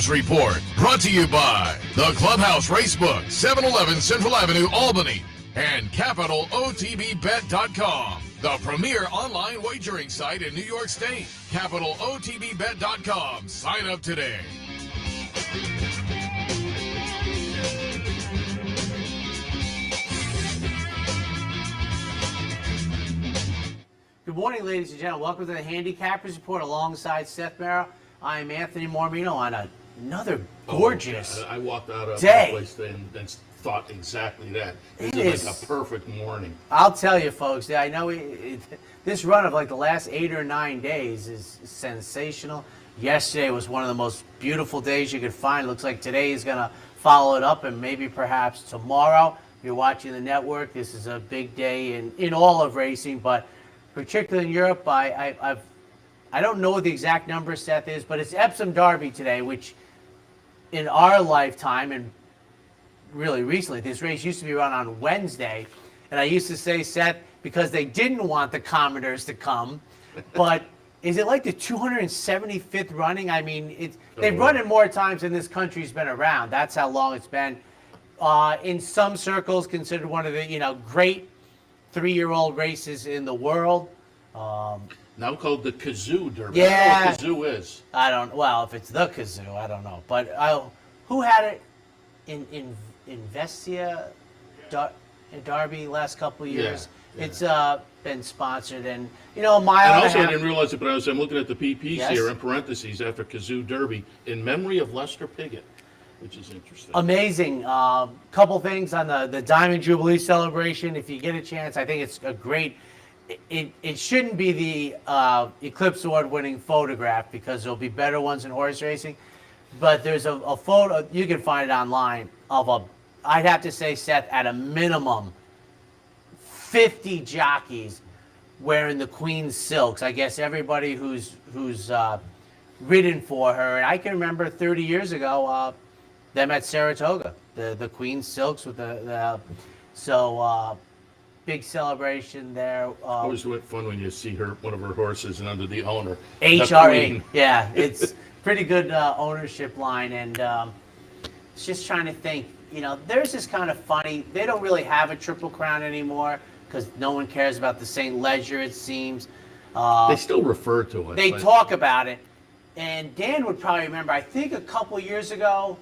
Report brought to you by the Clubhouse Racebook, 711 Central Avenue, Albany, and CapitalOTBBet.com, the premier online wagering site in New York State. CapitalOTBBet.com. Sign up today. Good morning, ladies and gentlemen. Welcome to the Handicappers Report alongside Seth Merrow. I'm Anthony Mormino on another gorgeous I walked out of day. that place today and thought exactly that. It It's is like a perfect morning. I'll tell you, folks, I know this run of like the last 8 or 9 days is sensational. Yesterday was one of the most beautiful days you could find. Looks like today is going to follow it up, and maybe perhaps tomorrow. If you're watching the network, this is a big day in all of racing, but particularly in Europe. I don't know what the exact number, Seth, is, but it's Epsom Darby today, which in our lifetime, and really recently, this race used to be run on Wednesday. And I used to say, Seth, because they didn't want the Commodores to come, but is it like the 275th running? I mean, they've run it more times than this country's been around. That's how long it's been. In some circles, considered one of the great 3-year-old races in the world. Now called the Kazoo Derby. Yeah. I don't know what Kazoo is. I don't. Well, if it's the Kazoo, I don't know. But who had it in Vestia Derby last couple of years? Yeah. It's been sponsored, and a mile And and also, a I half. didn't realize it, but I'm looking at the PPs Yes. here in parentheses after Kazoo Derby in memory of Lester Piggott, which is interesting. Amazing. Couple things on the Diamond Jubilee celebration. If you get a chance, I think it's a great. It shouldn't be the Eclipse Award winning photograph, because there'll be better ones in horse racing. But there's a photo, you can find it online, of I'd have to say, Seth, at a minimum, 50 jockeys wearing the Queen's silks. I guess everybody who's ridden for her. And I can remember 30 years ago, them at Saratoga, the Queen's silks with big celebration there. Always fun when you see one of her horses, and under the owner. HRA. Yeah, it's pretty good ownership line, and it's just trying to think. Theirs is kind of funny. They don't really have a Triple Crown anymore because no one cares about the St. Leger, it seems. They still refer to it. They talk about it, and Dan would probably remember. I think a couple years ago,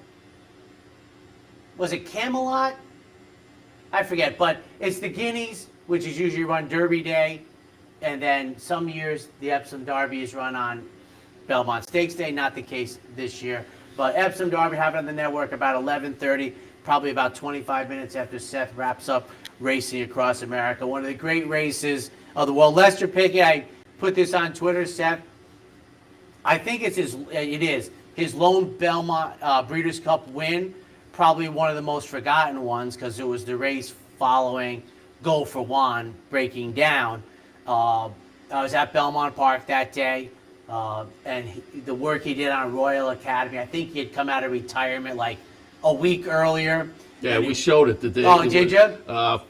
was it Camelot? I forget, but it's the Guineas, which is usually run Derby Day, and then some years the Epsom Darby is run on Belmont Stakes Day. Not the case this year, but Epsom Darby have it on the network about 11:30, probably about 25 minutes after Seth wraps up racing across America. One of the great races of the world. Lester Piggott, I put this on Twitter, Seth. I think it is his lone Belmont Breeders' Cup win. Probably one of the most forgotten ones, because it was the race following Go for One breaking down. I was at Belmont Park that day, and the work he did on Royal Academy, I think he had come out of retirement like a week earlier. Yeah, we showed it the day. Oh, did you? When on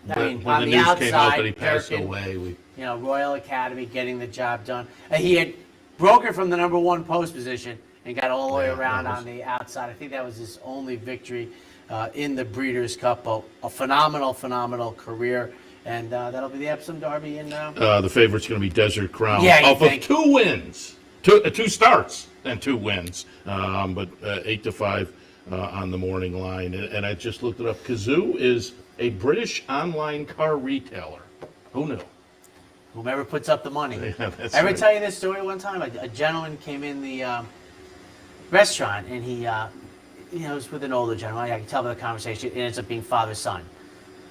the the news came out outside, that he passed Durkin, away, Royal Academy getting the job done. And he had broken from the number one post position and got all the way around on the outside. I think that was his only victory in the Breeders' Cup. A phenomenal career. And that'll be the Epsom Darby. the favorite's going to be Desert Crown. Yeah, off of 2 wins. Two starts and 2 wins. But 8-5 on the morning line. And I just looked it up. Kazoo is a British online car retailer. Who knew? Whomever puts up the money. Yeah, that's Ever right. tell you this story one time? A gentleman came in the restaurant, and he was with an older gentleman. I can tell by the conversation, it ends up being father-son.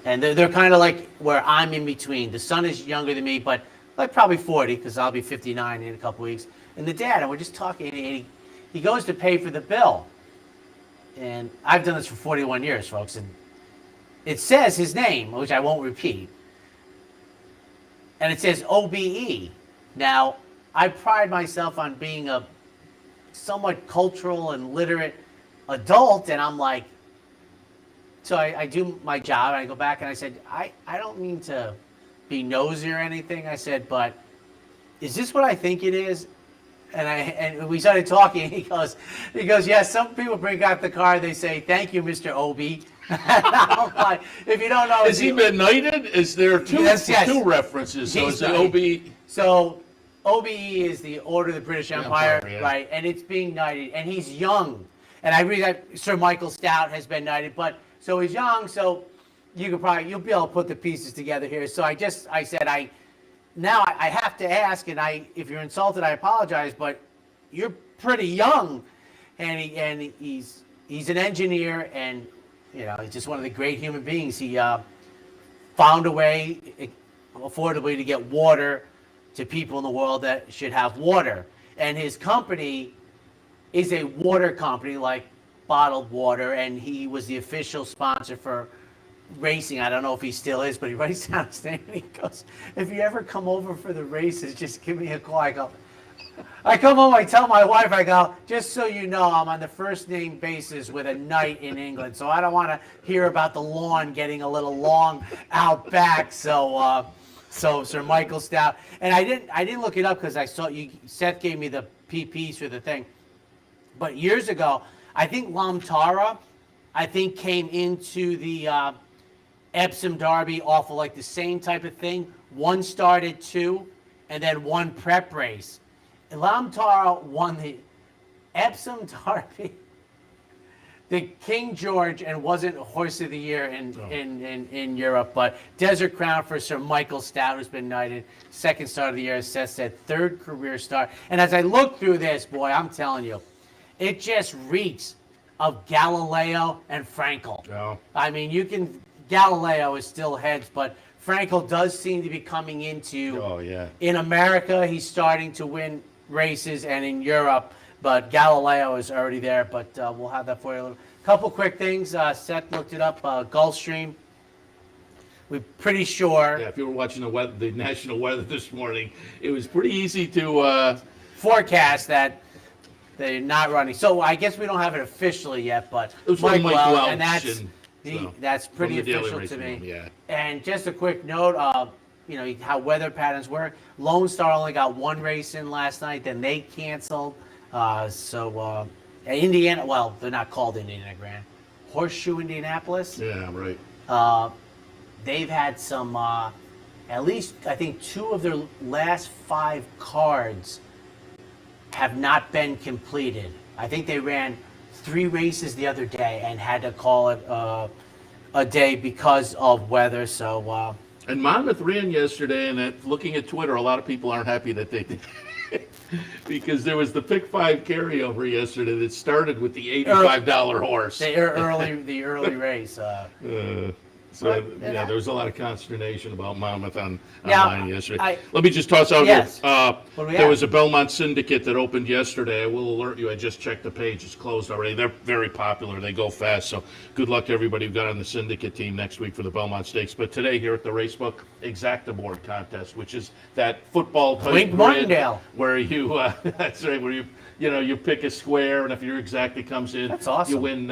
And they're kind of like where I'm in between. The son is younger than me, but like probably 40, because I'll be 59 in a couple weeks. And the dad, and we're just talking, and he goes to pay for the bill. And I've done this for 41 years, folks, and it says his name, which I won't repeat. And it says OBE. Now, I pride myself on being a somewhat cultural and literate adult, and I'm like, so I do my job, and I go back and I said, I don't mean to be nosy or anything. I said, but is this what I think it is? and we started talking. He goes, yeah. Some people bring out the car. They say, "Thank you, Mr. Obi." I'm like, if you don't know, Has he been knighted? Is there two references? So He's is it OB? So OBE is the Order of the British Empire, yeah. right? And it's being knighted, and he's young. And I read that Sir Michael Stout has been knighted, but so he's young. So you'll be able to put the pieces together here. So I said I have to ask, and if you're insulted, I apologize, but you're pretty young, and he's an engineer, and he's just one of the great human beings. He found a way affordably to get water to people in the world that should have water. And his company is a water company, like bottled water, and he was the official sponsor for racing. I don't know if he still is, but he writes down his name and he goes, if you ever come over for the races, just give me a call. I come home, I tell my wife, I go, just so you know, I'm on the first name basis with a knight in England, so I don't want to hear about the lawn getting a little long out back. So Sir Michael Stout, and I didn't look it up because I saw Seth gave me the PPs for the thing, but years ago, I think Lamtara, came into the Epsom Darby off of like the same type of thing. One started 2, and then 1 prep race. And Lamtara won the Epsom Darby, the King George, and wasn't Horse of the Year in Europe, but Desert Crown for Sir Michael Stout, who's been knighted. 2nd start of the year, as Seth said, 3rd career start. And as I look through this, boy, I'm telling you, it just reeks of Galileo and Frankel. Oh. I mean, Galileo is still heads, but Frankel does seem to be coming into. Oh, yeah. In America, he's starting to win races, and in Europe, but Galileo is already there. But we'll have that for you. A couple quick things. Seth looked it up. Gulfstream. We're pretty sure. Yeah, if you were watching the national weather this morning, it was pretty easy to forecast that they're not running. So I guess we don't have it officially yet, but it was Mike Welch, and that's pretty official to me. Yeah. And just a quick note, how weather patterns work. Lone Star only got 1 race in last night, then they canceled. Indiana, well, they're not called Indiana Grand. Horseshoe Indianapolis. Yeah, right. They've had some, at least I think 2 of their last 5 cards have not been completed. I think they ran 3 races the other day and had to call it a day because of weather. So. And Monmouth ran yesterday, and looking at Twitter, a lot of people aren't happy that they did. Because there was the pick 5 carryover yesterday that started with the $85 horse. The early race. There was a lot of consternation about Monmouth online yesterday. Let me just toss out yes. There was a Belmont Syndicate that opened yesterday. I will alert you, I just checked the page. It's closed already. They're very popular. They go fast. So good luck to everybody who got on the Syndicate team next week for the Belmont Stakes. But today here at the Racebook Exacta Board Contest, which is that football type grid where you, that's right, where you pick a square, and if your Exacta comes in, that's awesome. You win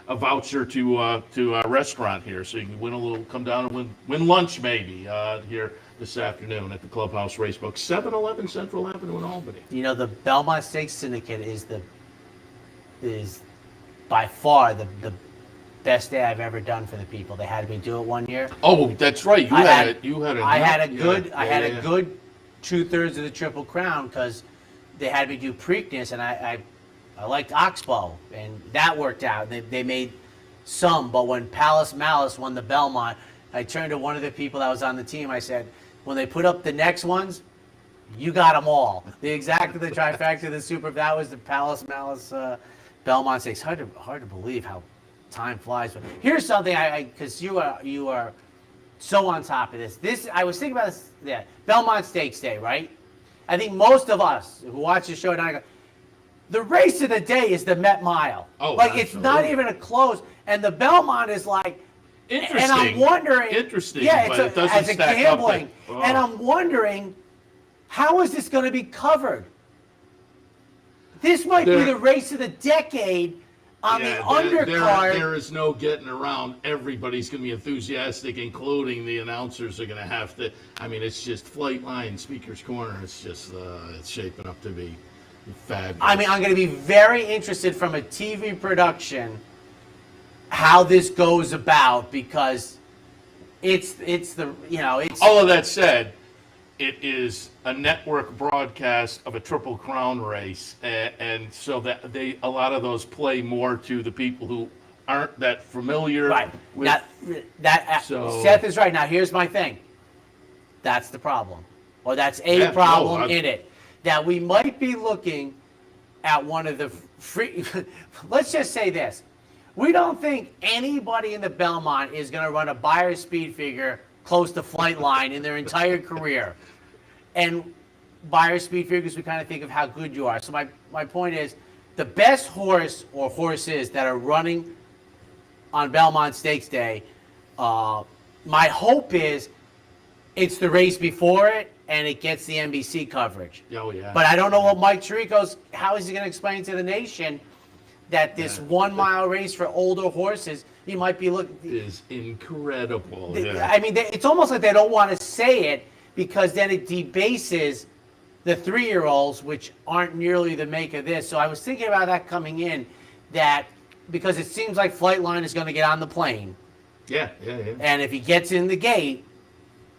a voucher to a restaurant here, so you can come down and win lunch maybe here this afternoon at the Clubhouse Racebook, 711 Central Avenue in Albany. The Belmont Stakes Syndicate is by far the best day I've ever done for the people. They had me do it one year. Oh, that's right. I had a good 2/3 of the Triple Crown because they had me do Preakness, and I liked Oxbow, and that worked out. They made some, but when Palace Malice won the Belmont, I turned to one of the people that was on the team. I said, when they put up the next ones, you got them all. The Exacta, the Trifecta, the Super, that was the Palace Malice Belmont Stakes. Hard to believe how time flies. But here's something, because you are so on top of this. I was thinking about this, Belmont Stakes Day, right? I think most of us who watch the show now, the race of the day is the Met Mile. Oh, it's not even a close, and the Belmont is like. Interesting. And I'm wondering. Interesting. Yeah, but it doesn't as a stack gambling, up and I'm wondering, how is this going to be covered? This might be the race of the decade on the undercard. There is no getting around. Everybody's going to be enthusiastic, including the announcers are going to have to. I mean, it's just flight line, speaker's corner. It's just it's shaping up to be Fabulous. I mean, I'm going to be very interested from a TV production how this goes about, because it's the, you know, it's All of that said, it is a network broadcast of a Triple Crown race, and so that a lot of those play more to the people who aren't that familiar. right. With, so- Seth is right. Now, here's my thing. That's the problem, or that's a Yeah, problem no, in it, that we might be looking at one of the free. Let's just say this: we don't think anybody in the Belmont is going to run a buyer speed figure close to flight line in their entire career. And buyer speed figures, we kind of think of how good you are. So my point is, the best horse or horses that are running on Belmont Stakes Day, my hope is it's the race before it and it gets the NBC coverage. Oh, yeah. But I don't know what Mike Tirico's, how is he going to explain to the nation that this 1 mile race for older horses, he might be looking. Is incredible. Yeah. I mean, it's almost like they don't want to say it, because then it debases the 3-year-olds, which aren't nearly the make of this. So I was thinking about that coming in, that because it seems like Flightline is going to get on the plane, Yeah. and if he gets in the gate,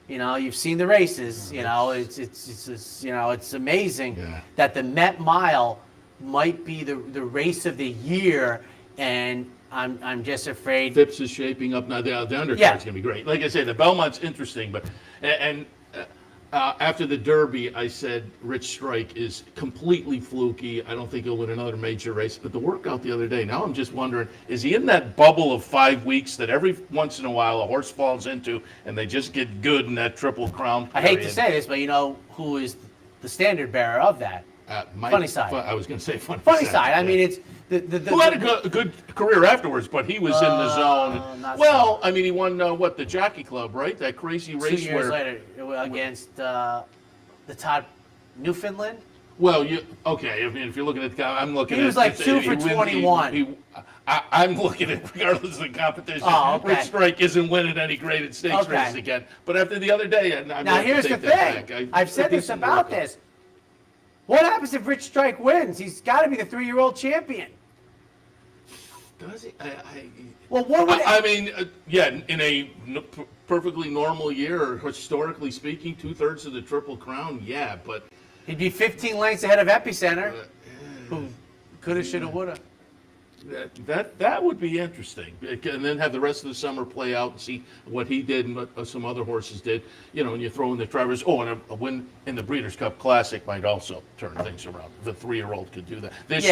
you know, you've seen the races. You know, it's you know, it's amazing that the Met Mile might be the race of the year, and I'm just afraid. Phipps is shaping up now. The undercard's going to be great. Like I say, the Belmont's interesting, but after the Derby, I said Rich Strike is completely fluky. I don't think he'll win another major race. But the workout the other day, now I'm just wondering, is he in that bubble of 5 weeks that every once in a while a horse falls into and they just get good in that Triple Crown period? I hate to say this, but you know who is the standard bearer of that? Funny Side. I was going to say Funny Side. I mean, it's who had a good career afterwards, but he was in the zone. Well, I mean, he won the Jockey Club, right? That crazy race 2 years later against the Todd Newfoundland. Well, okay. I mean, if you're looking at, I'm looking at. He was like 2 for 21. I'm looking at regardless of the competition. Oh, okay. Rich Strike isn't winning any graded stakes races again. But after the other day, now here's the thing. I've said this about this. What happens if Rich Strike wins? He's got to be the 3-year-old champion. Does he? Well, what would I mean, in a perfectly normal year, historically speaking, 2/3 of the Triple Crown, but he'd be 15 lengths ahead of Epicenter, who coulda, shoulda, woulda. That would be interesting, and then have the rest of the summer play out and see what he did and what some other horses did. You know, and you throw in the drivers. Oh, and a win in the Breeders' Cup Classic might also turn things around. The 3-year-old could do that this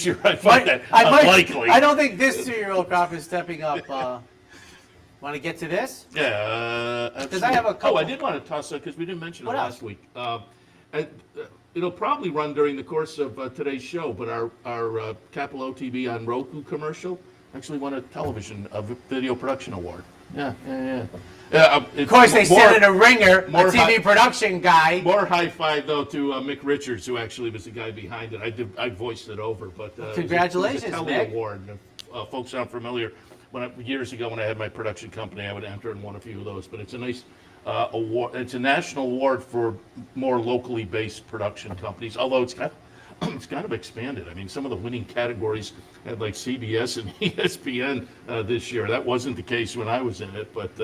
year. I find that unlikely. I don't think this 2-year-old crop is stepping up. Want to get to this? Yeah, because I have a couple. Oh, I did want to toss it because we didn't mention it last week. It'll probably run during the course of today's show, but our Capital OTB on Roku commercial actually won a video production award. Yeah. Of course, they sent in a ringer, a TV production guy. More high five though to Mick Richards, who actually was the guy behind it. I voiced it over, but congratulations, it was a Telly Mick. Award. Folks aren't familiar. Years ago, when I had my production company, I would enter and won a few of those. But it's a nice award. It's a national award for more locally based production companies. Although it's kind of expanded. I mean, some of the winning categories had like CBS and ESPN this year. That wasn't the case when I was in it. But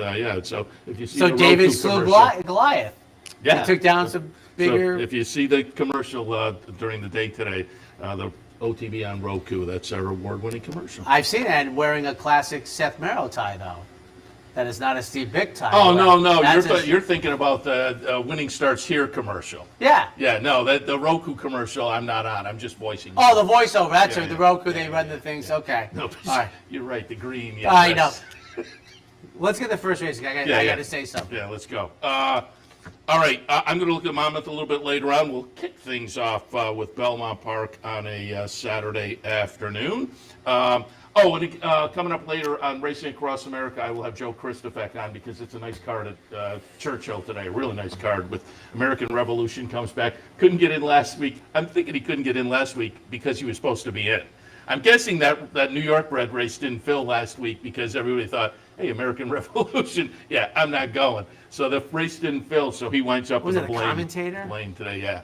so if you see the David Roku slew commercial, Goliath. Yeah, he took down some bigger. So if you see the commercial during the day today, the OTB on Roku, that's our award-winning commercial. I've seen that wearing a classic Seth Merrow tie, though. That is not a Steve Bick tie. Oh, no. You're thinking about the Winning Starts Here commercial. Yeah. Yeah, no, the Roku commercial I'm not on. I'm just voicing. Oh, the voiceover. That's the Roku. They run the things. Okay. No, all right. You're right. The green. Yeah, I know. Let's get the first race. I got to say something. Yeah, let's go. All right, I'm going to look at Monmouth a little bit later on. We'll kick things off with Belmont Park on a Saturday afternoon. Coming up later on Racing Across America, I will have Joe Christofek on because it's a nice card at Churchill today. A really nice card with American Revolution comes back. Couldn't get in last week. I'm thinking he couldn't get in last week because he was supposed to be in. I'm guessing that New York bred race didn't fill last week because everybody thought, hey, American Revolution, I'm not going. So the race didn't fill, so he winds up Was in it the a commentator? lane today, yeah.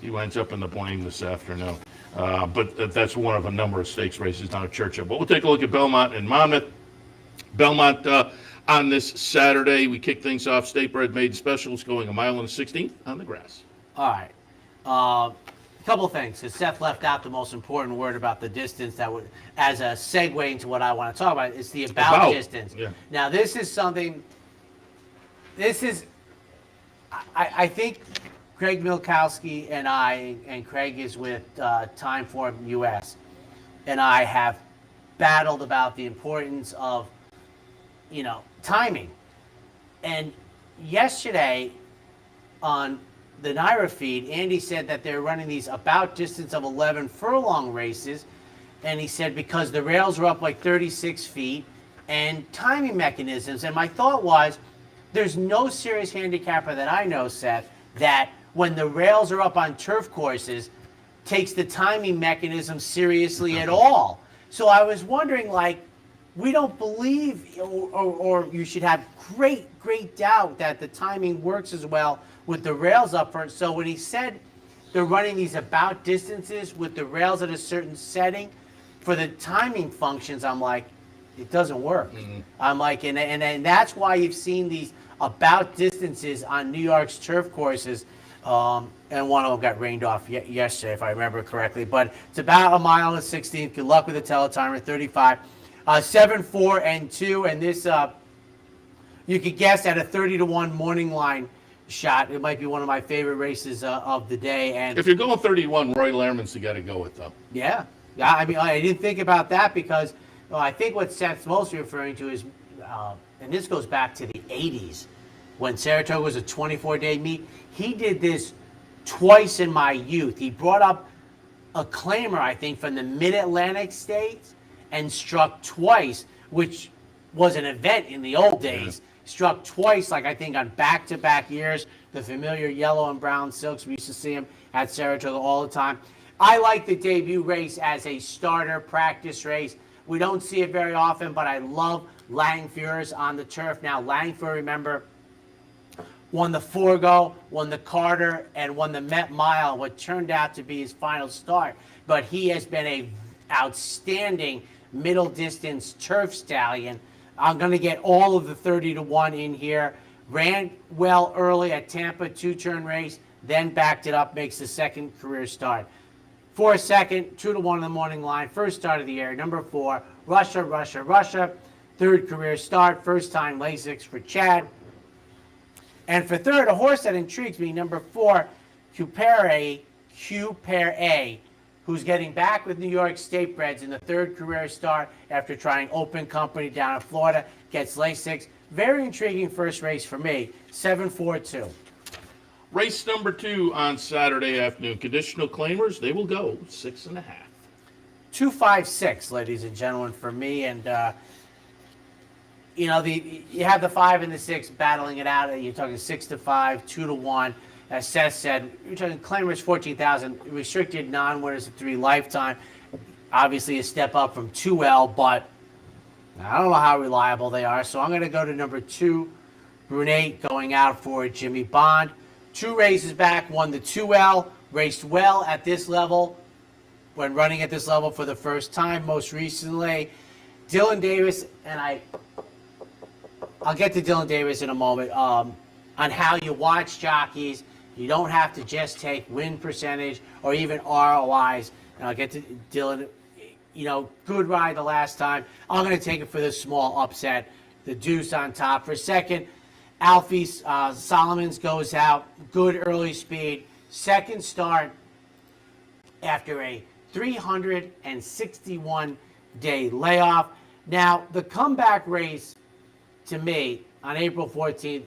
he winds up in the blame this afternoon. But that's one of a number of stakes races down at Churchill. But we'll take a look at Belmont and Monmouth. Belmont on this Saturday, we kick things off. State Bred Maiden Specials going 1 mile and 16th on the grass. All right. A couple things, because Seth left out the most important word about the distance that would, as a segue into what I want to talk about. It's the about distance. Yeah. Now, this is something. I think Craig Milkowski and Craig is with Timeform US, and I have battled about the importance of, timing. And yesterday on the Naira feed, Andy said that they're running these about distance of 11 furlong races, and he said because the rails are up like 36 feet and timing mechanisms. And my thought was, there's no serious handicapper that I know, Seth, that when the rails are up on turf courses, takes the timing mechanism seriously at all. So I was wondering, we don't believe, or you should have great doubt that the timing works as well with the rails up front. So when he said they're running these about distances with the rails at a certain setting for the timing functions, I'm like, it doesn't work. Mm-hmm. I'm like, and that's why you've seen these about distances on New York's turf courses. And one of them got rained off yesterday, if I remember correctly. But it's about 1 mile and 16th. Good luck with the teletimer, 35. 7, 4, and 2. And this, you could guess at a 30-1 morning line shot. It might be one of my favorite races of the day. And if you're going 31, Roy Lehrman's the guy to go with, though. Yeah. I mean, I didn't think about that because I think what Seth's mostly referring to is, and this goes back to the 80s, when Saratoga was a 24-day meet. He did this twice in my youth. He brought up a claimer, I think, from the Mid-Atlantic states and struck twice, which was an event in the old days. Struck twice, I think, on back-to-back years. The familiar yellow and brown silks. We used to see him at Saratoga all the time. I like the debut race as a starter practice race. We don't see it very often, but I love Langfur's on the turf. Now, Langfur, remember, won the Forgo, won the Carter, and won the Met Mile, what turned out to be his final start. But he has been a outstanding middle distance turf stallion. I'm going to get all of the 30-1 in here. Ran well early at Tampa, 2-turn race, then backed it up, makes the second career start. For a second, 2-1 in the morning line, first start of the year. Number 4, Russia. Third career start, first time Lasix for Chad. And for third, a horse that intrigues me, number 4, Q-Pair A, who's getting back with New York State Breds in the third career start after trying open company down in Florida, gets Lasix. Very intriguing first race for me, 7-4-2. Race number 2 on Saturday afternoon. Conditional claimers, they will go 6.5. 2-5-6, ladies and gentlemen, for me. And, you have the 5 and the 6 battling it out. You're talking 6-5, 2-1. As Seth said, you're talking claimers 14,000, restricted non-winners of 3 lifetime. Obviously a step up from 2L, but I don't know how reliable they are. So I'm going to go to number 2, Brunate, going out for Jimmy Bond. 2 races back, won the 2L, raced well at this level when running at this level for the first time. Most recently, Dylan Davis, and I'll get to Dylan Davis in a moment, on how you watch jockeys. You don't have to just take win percentage or even ROIs. And I'll get to Dylan. Good ride the last time. I'm going to take it for this small upset. The deuce on top. For second, Alfie Solomons goes out. Good early speed. Second start after a 361-day layoff. Now, the comeback race, to me, on April 14th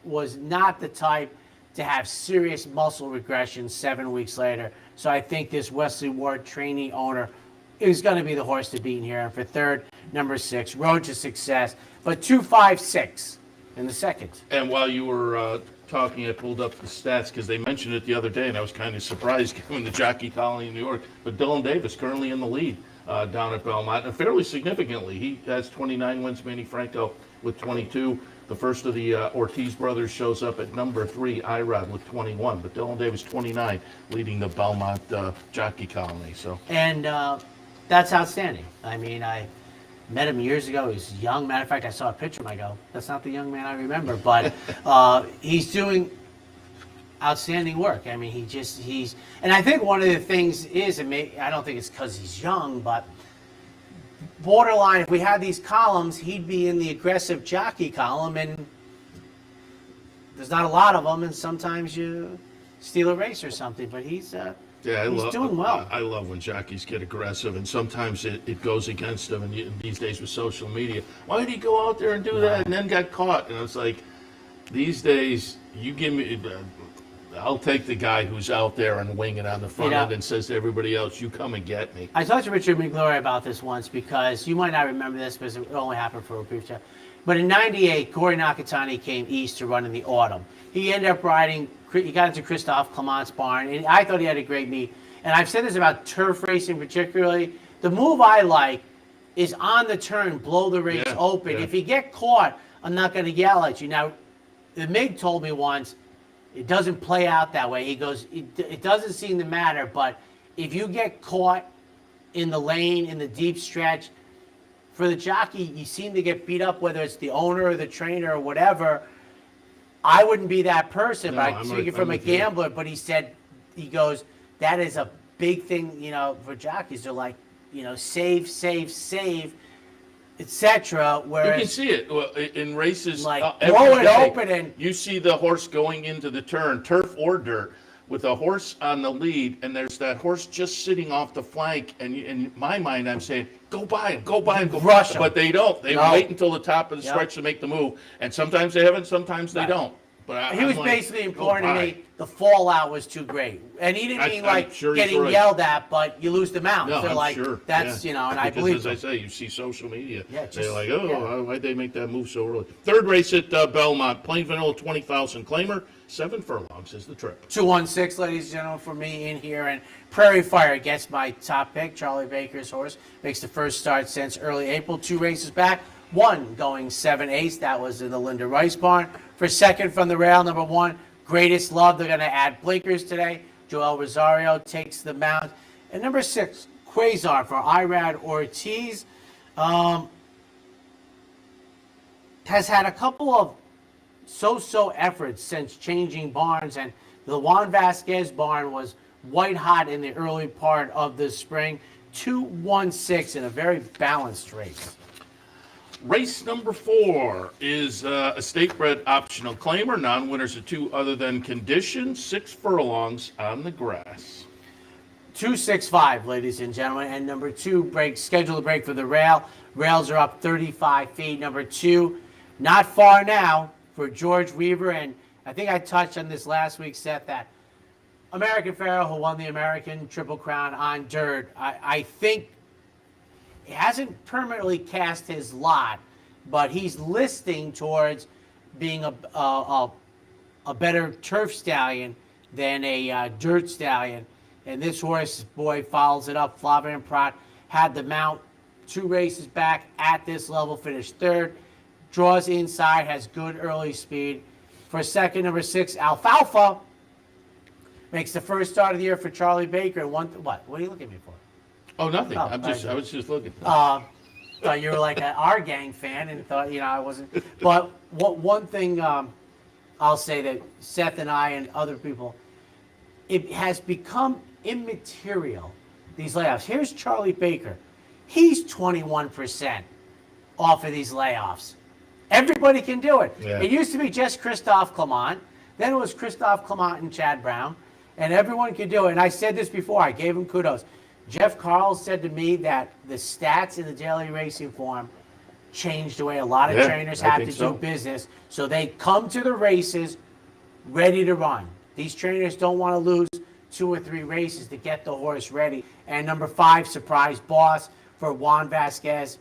was not the type to have serious muscle regression 7 weeks later. So I think this Wesley Ward trainee owner is going to be the horse to beat here. And for third, number 6, Road to Success. But 2-5-6 in the second. And while you were talking, I pulled up the stats because they mentioned it the other day, and I was kind of surprised given the jockey colony in New York. But Dylan Davis currently in the lead down at Belmont, and fairly significantly. He has 29 wins, Manny Franco with 22. The first of the Ortiz brothers shows up at number 3, Irod with 21, but Dylan Davis 29, leading the Belmont jockey colony. So, and that's outstanding. I mean, I met him years ago. He's young. Matter of fact, I saw a picture of him. I go, that's not the young man I remember. But he's doing outstanding work. I mean, he's, and I think one of the things is, and I don't think it's because he's young, but borderline, if we had these columns, he'd be in the aggressive jockey column, and there's not a lot of them, and sometimes you steal a race or something, but he's doing well. I love when jockeys get aggressive, and sometimes it goes against them, and these days with social media, why did he go out there and do that and then got caught? And it's like, these days, you give me... I'll take the guy who's out there and winging on the front end and says to everybody else, you come and get me. I talked to Richard McGlory about this once because you might not remember this because it only happened for a brief time. But in '98, Corey Nakatani came east to run in the autumn. He ended up riding, he got into Christophe Clement's barn, and I thought he had a great meet. And I've said this about turf racing particularly. The move I like is on the turn, blow the race open. If you get caught, I'm not going to yell at you. Now, the MIG told me once, it doesn't play out that way. He goes, it doesn't seem to matter, but if you get caught in the lane, in the deep stretch, for the jockey, you seem to get beat up, whether it's the owner or the trainer or whatever. I wouldn't be that person, but I'm speaking from a gambler, but he said, he goes, that is a big thing, for jockeys. They're like, save, etc. Whereas you can see it in races. Like blow it open, and you see the horse going into the turn, turf or dirt, with a horse on the lead, and there's that horse just sitting off the flank. And in my mind, I'm saying, go by him, go rush him. But they don't. They wait until the top of the stretch to make the move. And sometimes they haven't, sometimes they don't. But he was basically imploring to me, the fallout was too great. And he didn't mean like sure getting yelled at, but you lose the mount. No, They're I'm like, sure. that's, and I because believe as I say, you see social media. Yeah, They're like, why'd they make that move so early? Third race at Belmont, plain vanilla 20,000 claimer, 7 furlongs is the trip. 216, ladies and gentlemen, for me in here. And Prairie Fire gets my top pick. Charlie Baker's horse makes the first start since early April. 2 races back. 1 going 7/8. That was in the Linda Rice barn. For second from the rail, number 1, Greatest Love. They're going to add blinkers today. Joel Rosario takes the mount. And number 6, Quasar for Irad Ortiz. Has had a couple of so-so efforts since changing barns. And the Juan Vasquez barn was white hot in the early part of the spring. 2-1-6 in a very balanced race. Race number 4 is a state-bred optional claimer. Non-winners are 2 other than condition. 6 furlongs on the grass. 265, ladies and gentlemen. And number 2 scheduled to break for the rail. Rails are up 35 feet. Number 2, not far now for George Weaver. And I think I touched on this last week, Seth, that American Pharaoh, who won the American Triple Crown on dirt, I think he hasn't permanently cast his lot, but he's listing towards being a better turf stallion than a dirt stallion. And this horse, boy, follows it up. Flavien Prat had the mount 2 races back at this level, finished 3rd. Draws inside, has good early speed. For second, number 6, Alfalfa makes the first start of the year for Charlie Baker. What are you looking at me for? Oh, nothing. Oh, I was just looking. Thought you were like an our gang fan and thought, I wasn't. But one thing I'll say that Seth and I and other people, it has become immaterial, these layoffs. Here's Charlie Baker. He's 21% off of these layoffs. Everybody can do it. Yeah. It used to be just Christophe Clement. Then it was Christophe Clement and Chad Brown. And everyone could do it. And I said this before. I gave him kudos. Jeff Carl said to me that the stats in the daily racing form changed the way a lot of trainers have to do business. So they come to the races ready to run. These trainers don't want to lose 2 or 3 races to get the horse ready. And number 5, Surprise Boss for Juan Vasquez.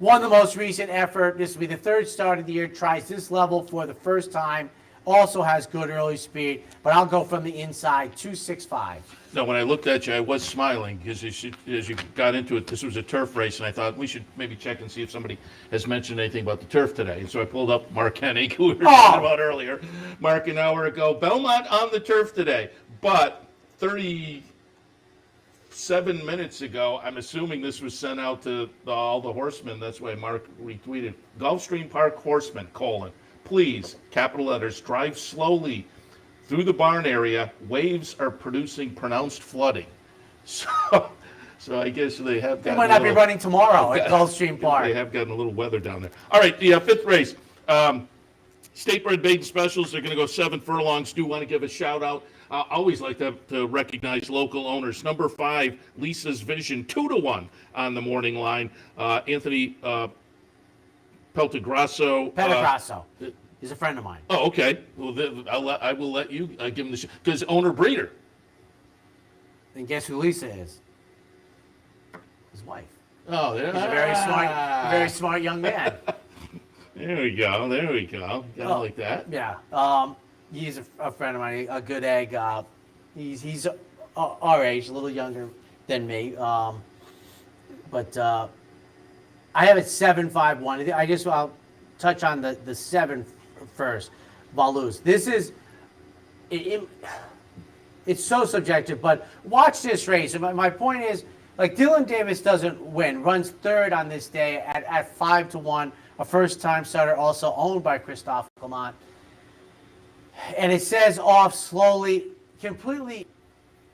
Won the most recent effort. This will be the 3rd start of the year. Tries this level for the first time. Also has good early speed, but I'll go from the inside, 265. No, when I looked at you, I was smiling because as you got into it, this was a turf race, and I thought we should maybe check and see if somebody has mentioned anything about the turf today. And so I pulled up Mark Hennig, who we were talking about earlier, Mark an hour ago. Belmont on the turf today, but 37 minutes ago, I'm assuming this was sent out to all the horsemen. That's why Mark retweeted, Gulfstream Park horsemen, please, capital letters, drive slowly through the barn area. Waves are producing pronounced flooding. So I guess they have They gotten might not be running tomorrow at Gulfstream Park. They have gotten a little weather down there. All right, the fifth race. State bred maiden specials. They're going to go 7 furlongs. Do want to give a shout out. Always like to recognize local owners. Number 5, Lisa's Vision, 2-1 on the morning line. Anthony Peltegrasso. He's a friend of mine. Oh, okay. Well, I will let you give him the because owner breeder. And guess who Lisa is? His wife. Oh, there. He's a very smart young man. There we go. Got it like that. Yeah. He's a friend of mine, a good egg. He's our age, a little younger than me. But I have it 7-5-1. I'll touch on the 7 first. Valuz. This is it's so subjective, but watch this race. And my point is, like, Dylan Davis doesn't win, runs third on this day at 5-1, a first-time starter, also owned by Christophe Clement. And it says off slowly, completely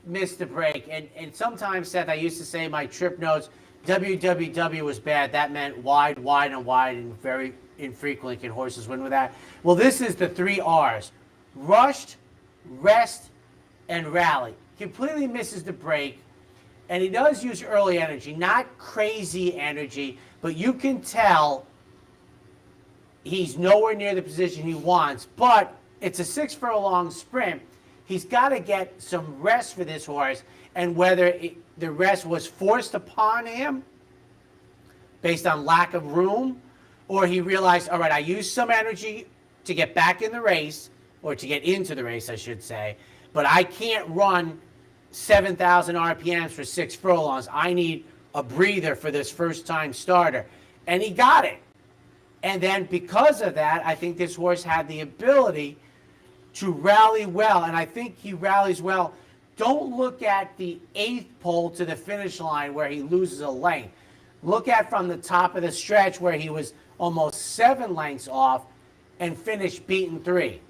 missed the break. And sometimes, Seth, I used to say in my trip notes, WWW was bad. That meant wide, and very infrequently can horses win with that. Well, this is the 3 R's. Rushed, rest, and rally. Completely misses the break. And he does use early energy, not crazy energy, but you can tell he's nowhere near the position he wants. But it's a 6 furlong sprint. He's got to get some rest for this horse, and whether the rest was forced upon him based on lack of room, or he realized, all right, I used some energy to get back in the race, or to get into the race, I should say, but I can't run 7,000 RPMs for 6 furlongs. I need a breather for this first-time starter. And he got it. And then because of that, I think this horse had the ability to rally well, and I think he rallies well. Don't look at the 8th pole to the finish line where he loses a length. Look at from the top of the stretch where he was almost 7 lengths off and finished beaten 3.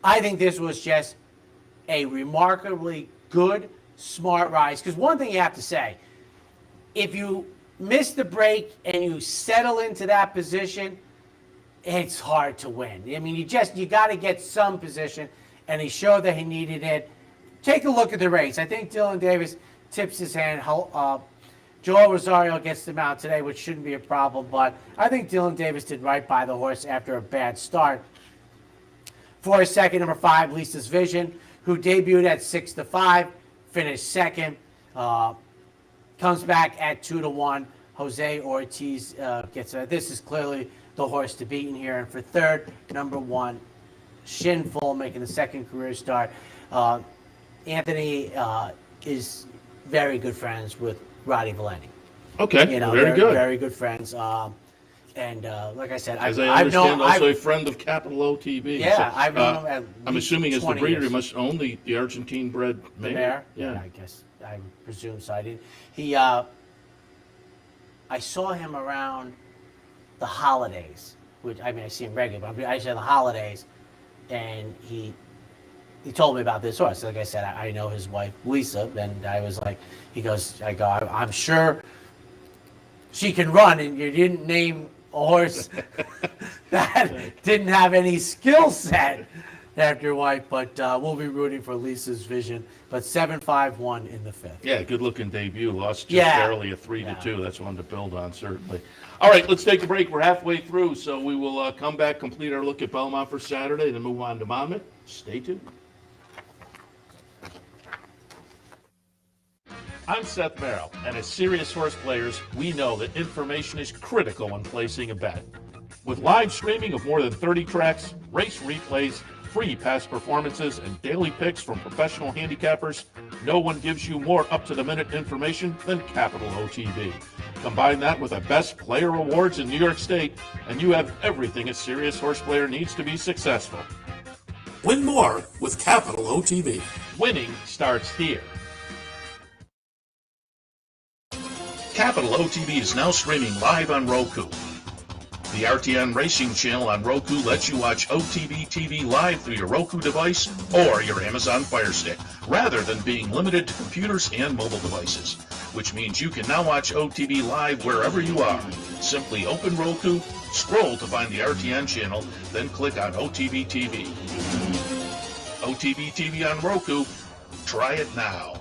I think this was just a remarkably good, smart rise. Because one thing you have to say, if you miss the break and you settle into that position, it's hard to win. I mean, you got to get some position, and he showed that he needed it. Take a look at the race. I think Dylan Davis tips his hand. Joel Rosario gets the mount today, which shouldn't be a problem, but I think Dylan Davis did right by the horse after a bad start. For his second, number 5, Lisa's Vision, who debuted at 6-5, finished second, comes back at 2-1. Jose Ortiz gets it. This is clearly the horse to beat in here. And for third, number 1, Shinful, making the second career start. Anthony is very good friends with Roddy Valenti. Okay, very good. Very good friends. And like I said, as I understand, also a friend of Capital OTB. Yeah, so, I've known him at I'm assuming as the breeder, years. he must own the Argentine-bred mare. Yeah, I guess I presume so. I didn't. I saw him around the holidays, which I see him regularly, but I said the holidays, and he told me about this horse. Like I said, I know his wife Lisa, and I was like, I'm sure she can run, and you didn't name a horse that didn't have any skill set after your wife, but we'll be rooting for Lisa's Vision. But 7-5-1 in the 5th. Yeah, good looking debut. Lost just barely a 3-2. That's one to build on, certainly. All right, let's take a break. We're halfway through, so we will come back, complete our look at Belmont for Saturday, then move on to Monmouth. Stay tuned. I'm Seth Merrow, and as serious horse players, we know that information is critical when placing a bet. With live streaming of more than 30 tracks, race replays, free past performances, and daily picks from professional handicappers, no one gives you more up-to-the-minute information than Capital OTB. Combine that with the best player awards in New York State, and you have everything a serious horse player needs to be successful. Win more with Capital OTB. Winning starts here. Capital OTB is now streaming live on Roku. The RTN Racing channel on Roku lets you watch OTB TV live through your Roku device or your Amazon Fire Stick, rather than being limited to computers and mobile devices, which means you can now watch OTB live wherever you are. Simply open Roku, scroll to find the RTN channel, then click on OTB TV. OTB TV on Roku. Try it now.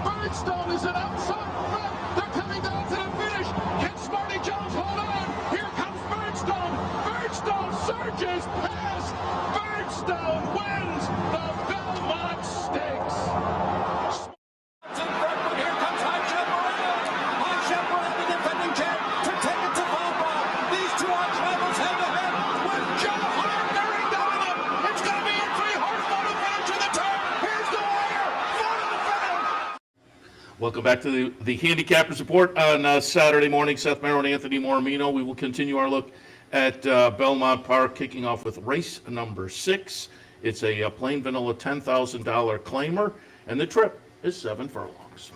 Birdstone is an outside front. They're coming down to the finish. Can Smarty Jones hold on? Here comes Birdstone. Birdstone surges past. Birdstone wins the Belmont Stakes. In front, but here comes High Chef Moreno. High Chef Moreno, the defending champ, to take it to Bobo. These two arch rivals head to head with Joe Hart bearing down on them. It's going to be a three-horse motivated to the turn. Here's the wire. Photo finish. Welcome back to the Handicappers Report on Saturday morning. Seth, Merrow, and Anthony Mormino. We will continue our look at Belmont Park, kicking off with race number 6. It's a plain vanilla $10,000 claimer, and the trip is 7 furlongs.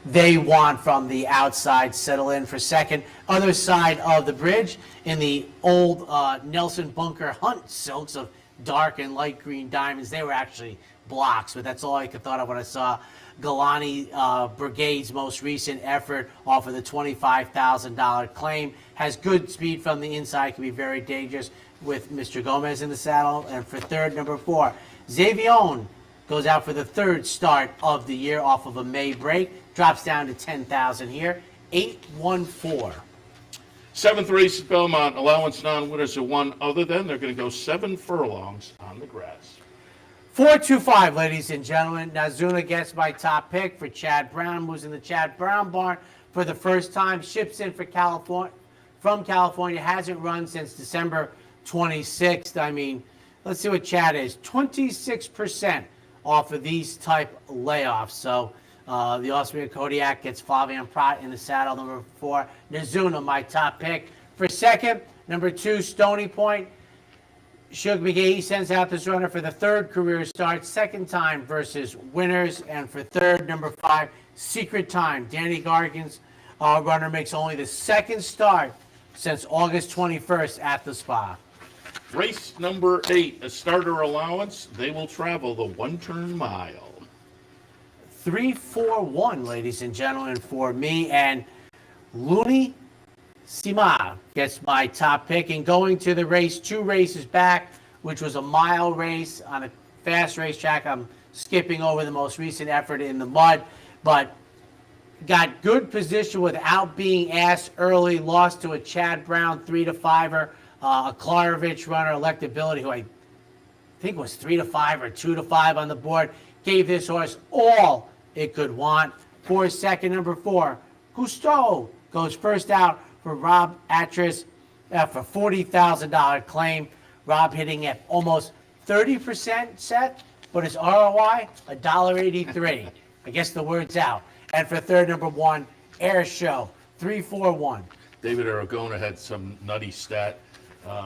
They want from the outside, settle in for second. Other side of the bridge in the old Nelson Bunker Hunt silks of dark and light green diamonds. They were actually blocks, but that's all I could thought of when I saw Galani Brigade's most recent effort off of the $25,000 claim. Has good speed from the inside, can be very dangerous with Mr. Gomez in the saddle. And for third, number 4, Xavion goes out for the third start of the year off of a May break. Drops down to 10,000 here. 814. 7th race at Belmont. Allowance non-winners are one other than. They're going to go 7 furlongs on the grass. 425, ladies and gentlemen. Nazuna gets my top pick for Chad Brown. Moves in the Chad Brown barn for the first time. Ships in for from California. Hasn't run since December 26th. I mean, let's see what Chad is. 26% off of these type layoffs. So the Austrian Kodiak gets Flavian Prat in the saddle. Number 4, Nazuna, my top pick. For second, number 2, Stony Point. Shug McGee sends out this runner for the third career start, second time versus winners. And for third, number 5, Secret Time. Danny Gargan's runner makes only the second start since August 21st at the Spa. Race number 8, a starter allowance. They will travel the 1-turn mile. 3-4-1, ladies and gentlemen, for me. And Looney Sima gets my top pick. And going to the race 2 races back, which was a mile race on a fast racetrack. I'm skipping over the most recent effort in the mud, but got good position without being asked early. Lost to a Chad Brown 3-5er, a Klarovich runner, electability, who I think was 3-5 or 2-5 on the board. Gave this horse all it could want. For second, number 4, Cousteau goes first out for Rob Atras for $40,000 claim. Rob hitting at almost 30% set, but his ROI, $1.83. I guess the word's out. And for third, number 1, Air Show, 3-4-1. David Aragona had some nutty stat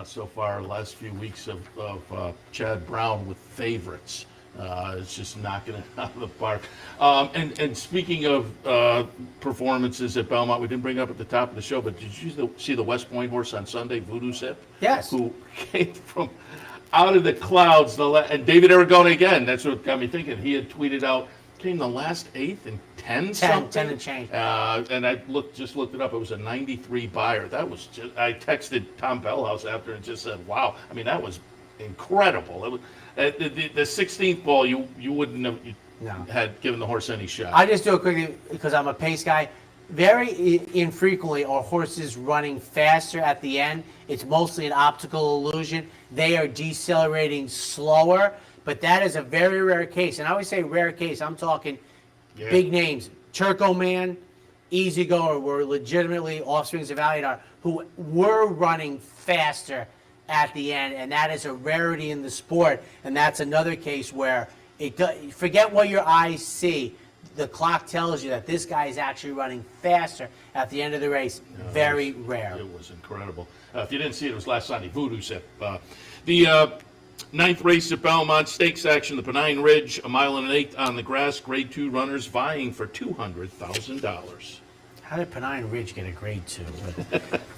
so far last few weeks of Chad Brown with favorites. It's just knocking it out of the park. And speaking of performances at Belmont, we didn't bring it up at the top of the show, but did you see the West Point horse on Sunday, Voodoo Sip? Yes. Who came from out of the clouds. And David Aragona again, that's what got me thinking. He had tweeted out, came the last 8th and 10 something. 10 and change. And I just looked it up. It was a 93 buyer. That was just, I texted Tom Bellhouse after and just said, wow. I mean, that was incredible. It was, the 16th ball, you wouldn't have had given the horse any shot. I just do it quickly because I'm a pace guy. very infrequently are horses running faster at the end. It's mostly an optical illusion. They are decelerating slower, but that is a very rare case. And I always say rare case. I'm talking big names. Turco Man, Easy Goer were legitimately offsprings of Alliedar who were running faster at the end, and that is a rarity in the sport. And that's another case where forget what your eyes see. The clock tells you that this guy is actually running faster at the end of the race. Very rare. It was incredible. If you didn't see it, it was last Sunday. Voodoo Sip. The ninth race at Belmont Stakes action, the Pennine Ridge, 1 mile and an eighth on the grass. Grade 2 runners vying for $200,000. How did Pennine Ridge get a grade 2?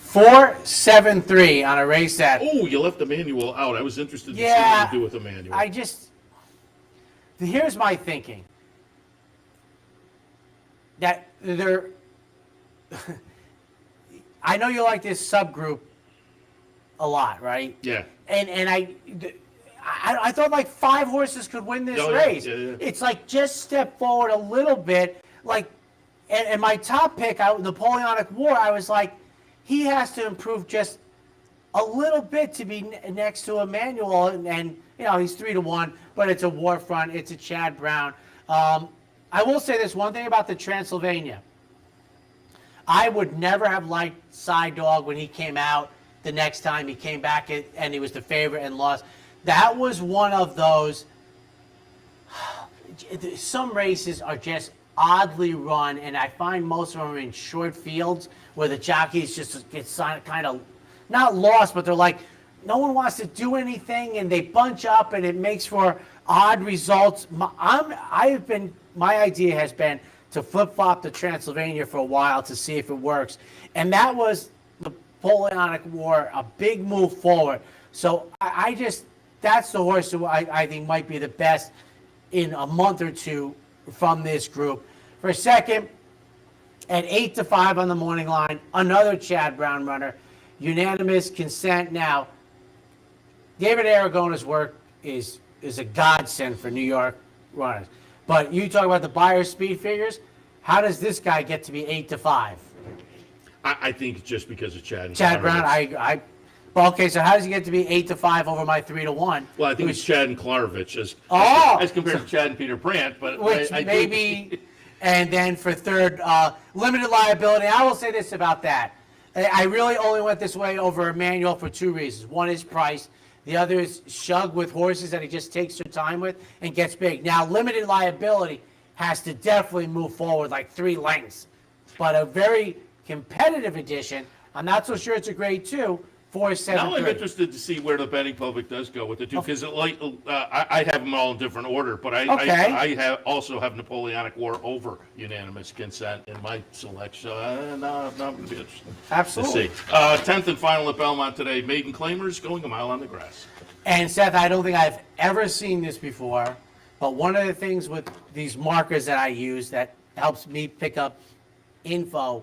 4-7-3 on a race that. Oh, you left the manual out. I was interested to see what you do with the manual. Here's my thinking. That there, I know you like this subgroup a lot, right? Yeah. And I thought like 5 horses could win this race. Yeah. It's like just step forward a little bit. Like, and my top pick, Napoleonic War, I was like, he has to improve just a little bit to be next to Emmanuel, and you know he's 3-1, but it's a War Front, it's a Chad Brown. I will say this one thing about the Transylvania. I would never have liked Side Dog when he came out the next time he came back and he was the favorite and lost. That was one of those. Some races are just oddly run, and I find most of them are in short fields where the jockeys just get kind of not lost, but they're like, no one wants to do anything, and they bunch up, and it makes for odd results. My idea has been to flip-flop the Transylvania for a while to see if it works, and that was the Napoleonic War, a big move forward. So that's the horse who I think might be the best in a month or two from this group. For second, at 8-5 on the morning line, another Chad Brown runner, unanimous consent. Now, David Aragona's work is a godsend for New York runners. But you talk about the Beyer speed figures. How does this guy get to be 8-5? I think just because of Chad. Chad Brown, well, okay, so how does he get to be 8-5 over my 3-1? Well, I think it's Chad and Klarovich as compared to Chad and Peter Brandt, but which maybe. And then for third, limited liability. I will say this about that. I really only went this way over Emmanuel for 2 reasons. One is price. The other is Shug with horses that he just takes their time with and gets big. Now, limited liability has to definitely move forward like 3 lengths. But a very competitive edition, I'm not so sure it's a grade 2, 4-7. Now I'm interested to see where the betting public does go with the two, because I have them all in different order, but I also have Napoleonic War over unanimous consent in my selection. No, I'm interested. Absolutely. Let's see. 10th and final at Belmont today. Maiden Claimers going 1 mile on the grass. And Seth, I don't think I've ever seen this before, but one of the things with these markers that I use that helps me pick up info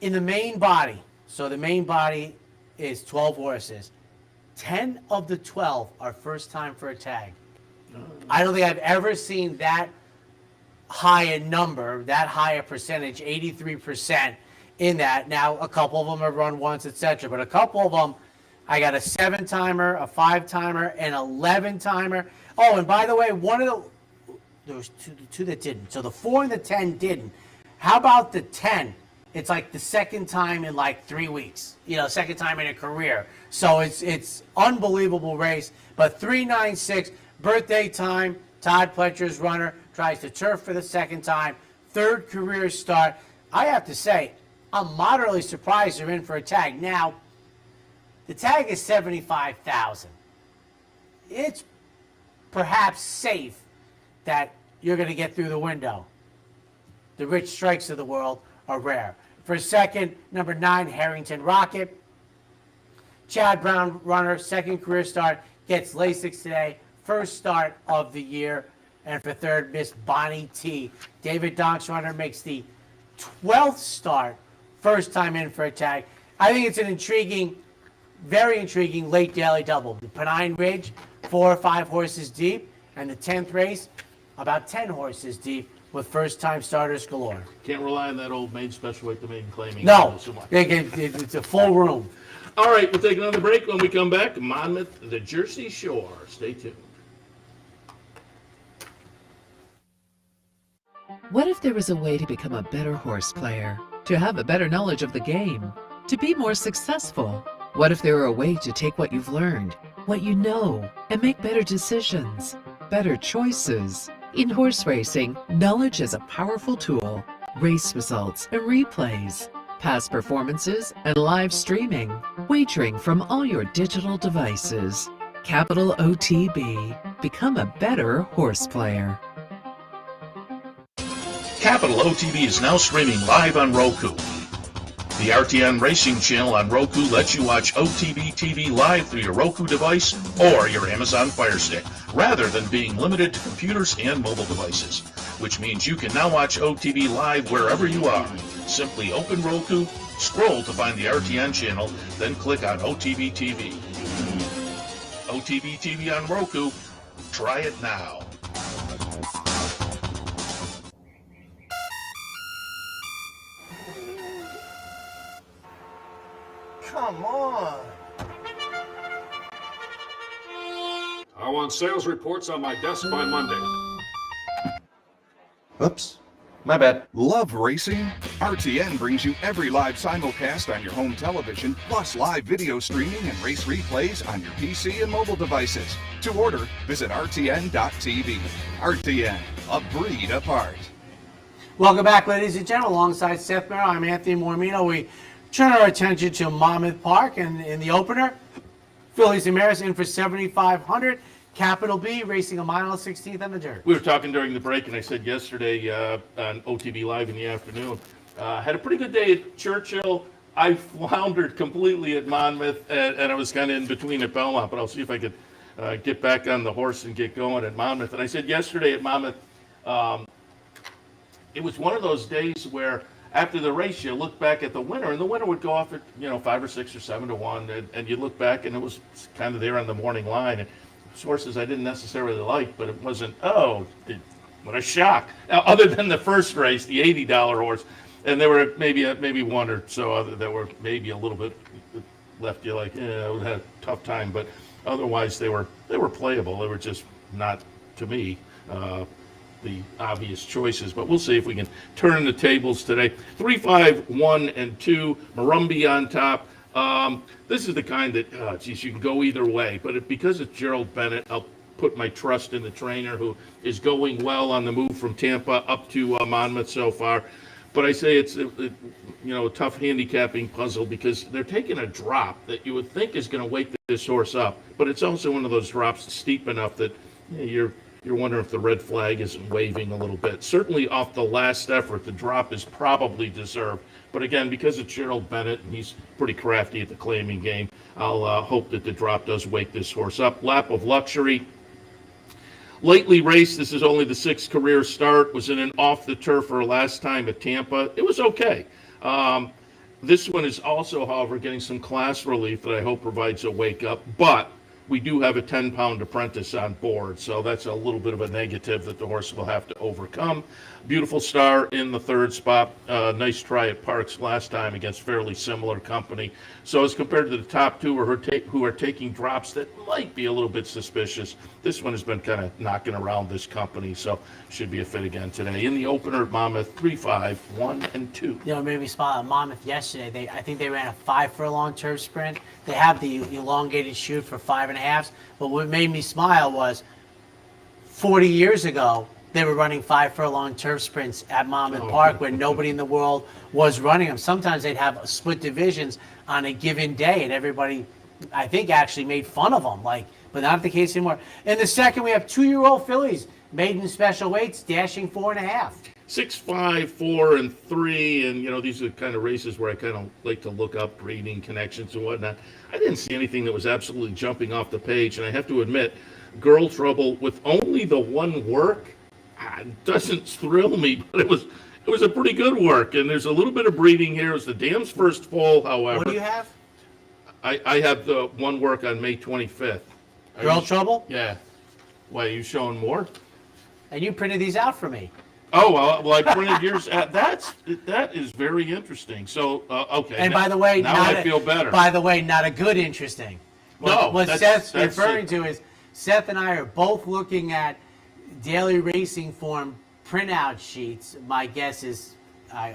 in the main body. So the main body is 12 horses. 10 of the 12 are first time for a tag. I don't think I've ever seen that high a number, that high a percentage, 83% in that. Now, a couple of them have run once, etc. But a couple of them, I got a 7-timer, a 5-timer, an 11-timer. Oh, and by the way, there was two that didn't. So the 4 and the 10 didn't. How about the 10? It's like the second time in like 3 weeks, second time in a career. So it's unbelievable race. But 396, birthday time, Todd Pletcher's runner, tries to turf for the second time, 3rd career start. I have to say, I'm moderately surprised they're in for a tag. Now, the tag is $75,000. It's perhaps safe that you're going to get through the window. The Rich Strikes of the world are rare. For second, number 9, Harrington Rocket. Chad Brown runner, 2nd career start, gets Lasix today, 1st start of the year. And for third, Miss Bonnie T. David Donk's runner makes the 12th start, 1st time in for a tag. I think it's an intriguing, very intriguing late daily double. The Pennine Ridge, 4 or 5 horses deep, and the 10th race, about 10 horses deep. with first-time starters galore. Can't rely on that old maid special weight to maiden claiming. No, So much. it's a full room. All right, we'll take another break. When we come back, Monmouth, the Jersey Shore. Stay tuned. What if there was a way to become a better horse player? To have a better knowledge of the game? To be more successful? What if there were a way to take what you've learned, what you know, and make better decisions, better choices? In horse racing, knowledge is a powerful tool. Race results and replays, past performances and live streaming, wagering from all your digital devices. Capital OTB. Become a better horse player. Capital OTB is now streaming live on Roku. The RTN Racing channel on Roku lets you watch OTB TV live through your Roku device or your Amazon Fire Stick, rather than being limited to computers and mobile devices, which means you can now watch OTB live wherever you are. Simply open Roku, scroll to find the RTN channel, then click on OTB TV. OTB TV on Roku. Try it now. Come on. I want sales reports on my desk by Monday. Oops, my bad. Love racing? RTN brings you every live simulcast on your home television, plus live video streaming and race replays on your PC and mobile devices. To order, visit rtn.tv. RTN, a breed apart. Welcome back, ladies and gentlemen. Alongside Seth Merrow, I'm Anthony Mormino. We turn our attention to Monmouth Park, and in the opener, Phillies and Mares in for 7,500. Capital B racing a mile and 16th on the dirt. We were talking during the break, and I said yesterday on OTB Live in the afternoon, had a pretty good day at Churchill. I floundered completely at Monmouth, and I was kind of in between at Belmont, but I'll see if I could get back on the horse and get going at Monmouth. And I said yesterday at Monmouth, it was one of those days where after the race, you look back at the winner, and the winner would go off at 5 or 6 or 7 to 1, and you look back, and it was kind of there on the morning line. And horses I didn't necessarily like, but it wasn't. What a shock! Now, other than the first race, the $80 horse, and there were maybe one or so other that were maybe a little bit left you like, we had a tough time, but otherwise they were playable. They were just not, to me, the obvious choices, but we'll see if we can turn the tables today. 3, 5, 1, and 2. Marumbi on top. This is the kind that, you can go either way. But because it's Gerald Bennett, I'll put my trust in the trainer, who is going well on the move from Tampa up to Monmouth so far. But I say it's a tough handicapping puzzle, because they're taking a drop that you would think is going to wake this horse up, but it's also one of those drops steep enough that you're wondering if the red flag isn't waving a little bit. Certainly off the last effort, the drop is probably deserved. But again, because it's Gerald Bennett, and he's pretty crafty at the claiming game, I'll hope that the drop does wake this horse up. Lap of Luxury. Lately raced, this is only the 6th career start, was in an off-the-turfer last time at Tampa. It was okay. This one is also, however, getting some class relief that I hope provides a wake-up. But we do have a 10-pound apprentice on board, so that's a little bit of a negative that the horse will have to overcome. Beautiful Star in the 3rd spot. Nice try at Parks last time against fairly similar company. So as compared to the top two who are taking drops that might be a little bit suspicious, this one has been kind of knocking around this company, so should be a fit again today. In the opener, Monmouth 3, 5, 1, and 2. It made me smile at Monmouth yesterday. I think they ran a 5 furlong turf sprint. They have the elongated chute for 5.5s. But what made me smile was 40 years ago, they were running 5 furlong turf sprints at Monmouth Park where nobody in the world was running them. Sometimes they'd have split divisions on a given day, and everybody, I think, actually made fun of them. But not the case anymore. In the second, we have 2-year-old fillies, maiden special weights, dashing 4.5. 6, 5, 4, and 3, and these are the kind of races where I kind of like to look up breeding connections and whatnot. I didn't see anything that was absolutely jumping off the page, and I have to admit, Girl Trouble with only the one work doesn't thrill me, but it was a pretty good work, and there's a little bit of breeding here. It was the dam's first foal, however. What do you have? I have the one work on May 25th. Girl Trouble? Yeah. Why, are you showing more? And you printed these out for me. Oh, well, I printed yours. That is very interesting. So, okay. And by the way, now I feel better. By the way, not a good interesting. What Seth's referring to is Seth and I are both looking at daily racing form printout sheets. My guess is I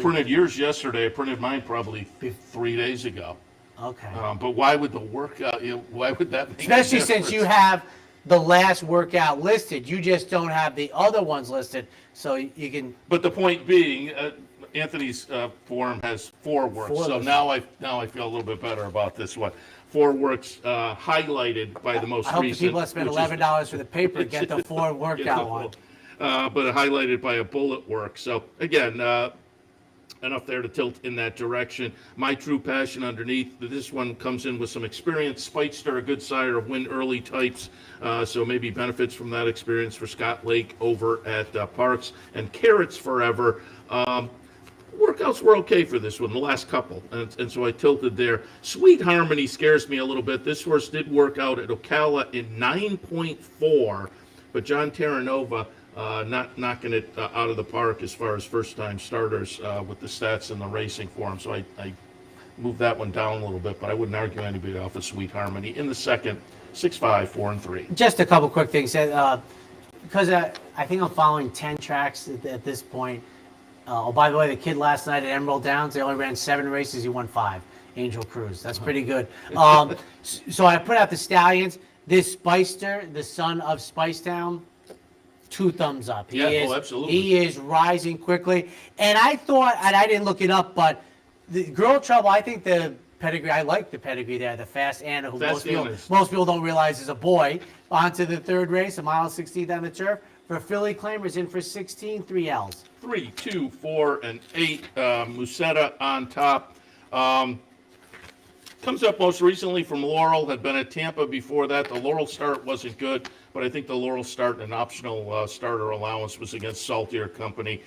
printed yours yesterday. I printed mine probably 3 days ago. Okay. But why would the workout? Why would that make? Especially since you have the last workout listed, you just don't have the other ones listed, so you can. But the point being, Anthony's form has 4 works. So now I feel a little bit better about this one. 4 works highlighted by the most recent. I hope the people that spend $11 for the paper get the 4 workout one. But highlighted by a bullet work. So again, enough there to tilt in that direction. My true passion underneath. This one comes in with some experience. Spitester, a good sire of win early types. So maybe benefits from that experience for Scott Lake over at Parks. And Carrots Forever. Workouts were okay for this one, the last couple, and so I tilted there. Sweet Harmony scares me a little bit. This horse did work out at Ocala in 9.4, but John Terranova not knocking it out of the park as far as first-time starters with the stats and the racing for him. So I moved that one down a little bit, but I wouldn't argue anybody off of Sweet Harmony. In the second, 6-5, 4-3. Just a couple quick things. Because I think I'm following 10 tracks at this point. By the way, the kid last night at Emerald Downs, they only ran 7 races. He won 5. Angel Cruz. That's pretty good. So I put out the Stallions. This Spicester, the son of Spicetown, 2 thumbs up. Absolutely. He is rising quickly. And I thought, and I didn't look it up, but the Girl Trouble, I think the pedigree, I like the pedigree there. The Fast Anna, who most people don't realize is a boy. On to the 3rd race, a mile 16th on the turf. For Philly Claimers in for 16, 3 L's. 3, 2, 4, and 8. Musetta on top. Comes up most recently from Laurel. Had been at Tampa before that. The Laurel start wasn't good, but I think the Laurel start and an optional starter allowance was against Saltier Company.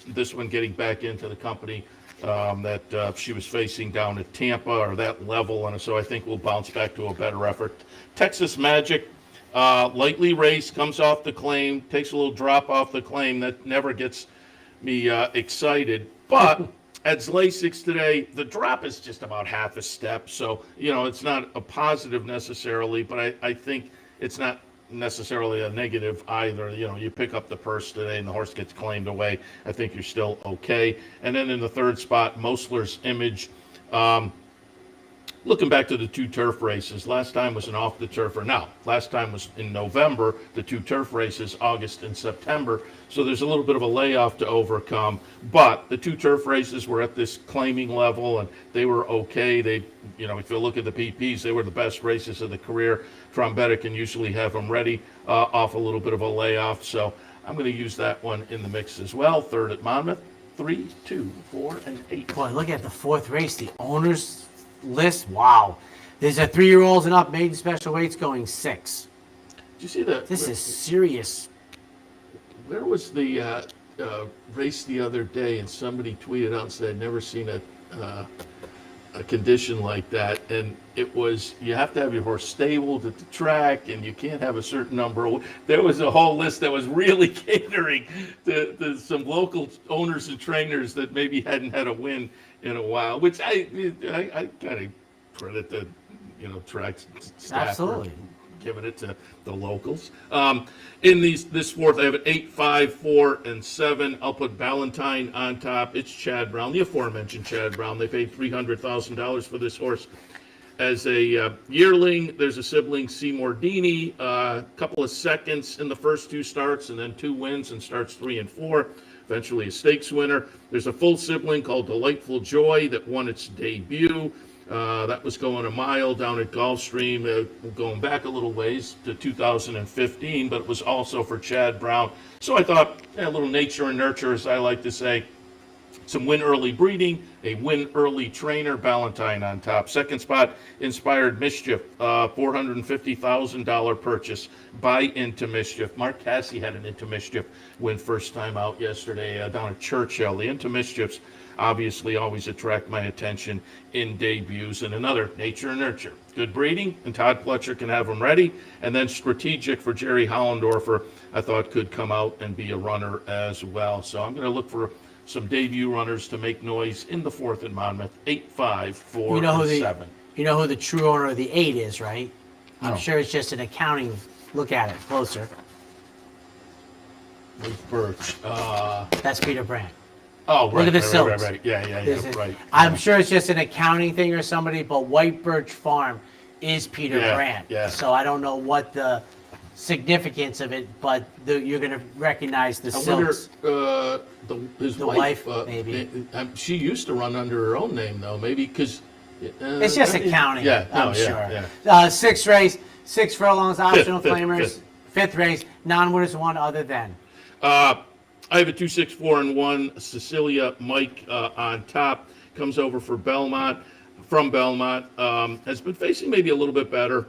This one getting back into the company that she was facing down at Tampa, or that level, and so I think we'll bounce back to a better effort. Texas Magic. Lightly raced, comes off the claim, takes a little drop off the claim. That never gets me excited. But at Zlasiks today, the drop is just about half a step. So, it's not a positive necessarily, but I think it's not necessarily a negative either. You pick up the purse today and the horse gets claimed away. I think you're still okay. And then in the 3rd spot, Mosler's Image. Looking back to the 2 turf races, last time was an off the turfer. Now, last time was in November, the 2 turf races, August and September. So there's a little bit of a layoff to overcome. But the 2 turf races were at this claiming level, and they were okay. They, if you look at the PPs, they were the best races of the career. Trombetta can usually have them ready off a little bit of a layoff. So I'm going to use that one in the mix as well. 3rd at Monmouth, 3, 2, 4, and 8. Boy, look at the 4th race, the owners list. Wow. There's a 3-year-olds and up maiden special weights going 6. Did you see that? This is serious. Where was the race the other day, and somebody tweeted out and said, I'd never seen a condition like that, and it was, you have to have your horse stabled at the track, and you can't have a certain number. There was a whole list that was really catering to some local owners and trainers that maybe hadn't had a win in a while, which I kind of credit the track staff. Absolutely. Giving it to the locals. In this 4th, I have an 8, 5, 4, and 7. I'll put Ballantine on top. It's Chad Brown, the aforementioned Chad Brown. They paid $300,000 for this horse as a yearling. There's a sibling, Seymour Deeney, a couple of seconds in the first 2 starts, and then 2 wins and starts 3 and 4. Eventually a stakes winner. There's a full sibling called Delightful Joy that won its debut. That was going a mile down at Gulfstream, going back a little ways to 2015, but it was also for Chad Brown. So I thought, a little nature and nurture, as I like to say. Some win early breeding, a win early trainer, Ballantine on top. 2nd spot, Inspired Mischief, $450,000 purchase by Into Mischief. Mark Cassie had an Into Mischief win first time out yesterday down at Churchill. The Into Mischiefs obviously always attract my attention in debuts. And another, Nature and Nurture. Good breeding, and Todd Pletcher can have them ready. And then Strategic for Jerry Hollander, I thought could come out and be a runner as well. So I'm going to look for some debut runners to make noise in the 4th at Monmouth, 8, 5, 4, and 7. You know who the true owner of the 8 is, right? I'm No. sure it's just an accounting. Look at it closer. With Birch. That's Peter Brandt. Oh, right. Look at the right. silks. Yeah, right. I'm sure it's just an accounting thing or somebody, but White Birch Farm is Peter Brandt. yeah. So I don't know what the significance of it, but you're going to recognize the I wonder, silks. his The wife, wife, maybe. She used to run under her own name, though, maybe because... It's just accounting, I'm sure. Yeah. 6th race, 6 furlongs, optional Fifth, claimers. 5th race, non-winners one other than. I have a 2, 6, 4, and 1. Cecilia Mike on top comes over for Belmont. From Belmont, has been facing maybe a little bit better,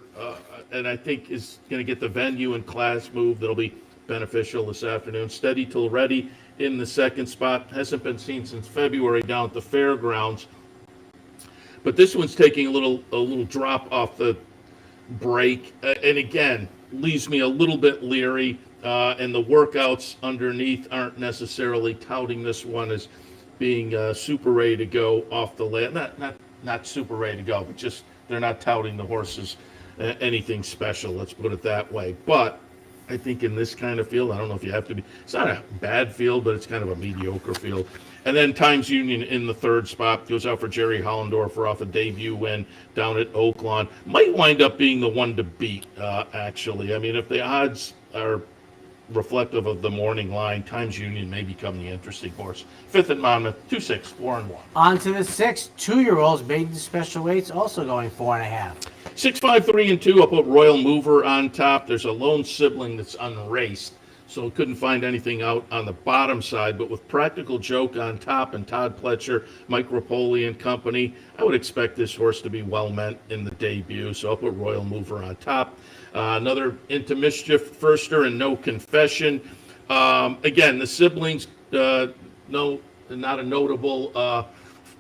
and I think is going to get the venue and class move that'll be beneficial this afternoon. Steady till ready in the 2nd spot. Hasn't been seen since February down at the fairgrounds. But this one's taking a little drop off the break, and again leaves me a little bit leery. And the workouts underneath aren't necessarily touting this one as being super ready to go off the land. Not super ready to go, but just they're not touting the horses anything special. Let's put it that way. But I think in this kind of field, I don't know if you have to be. It's not a bad field, but it's kind of a mediocre field. And then Times Union in the 3rd spot goes out for Jerry Hollander off a debut win down at Oaklawn. Might wind up being the one to beat, actually. I mean, if the odds are reflective of the morning line, Times Union may become the interesting horse. 5th at Monmouth, 2, 6, 4, and 1. On to the 6th, 2-year-olds, maiden special weights, also going 4.5. 6, 5, 3, and 2. I'll put Royal Mover on top. There's a lone sibling that's unraced, so couldn't find anything out on the bottom side. But with Practical Joke on top and Todd Pletcher, Mike Rapoli and company, I would expect this horse to be well meant in the debut. So I'll put Royal Mover on top. Another Into Mischief firster and No Confession. Again, the siblings, not a notable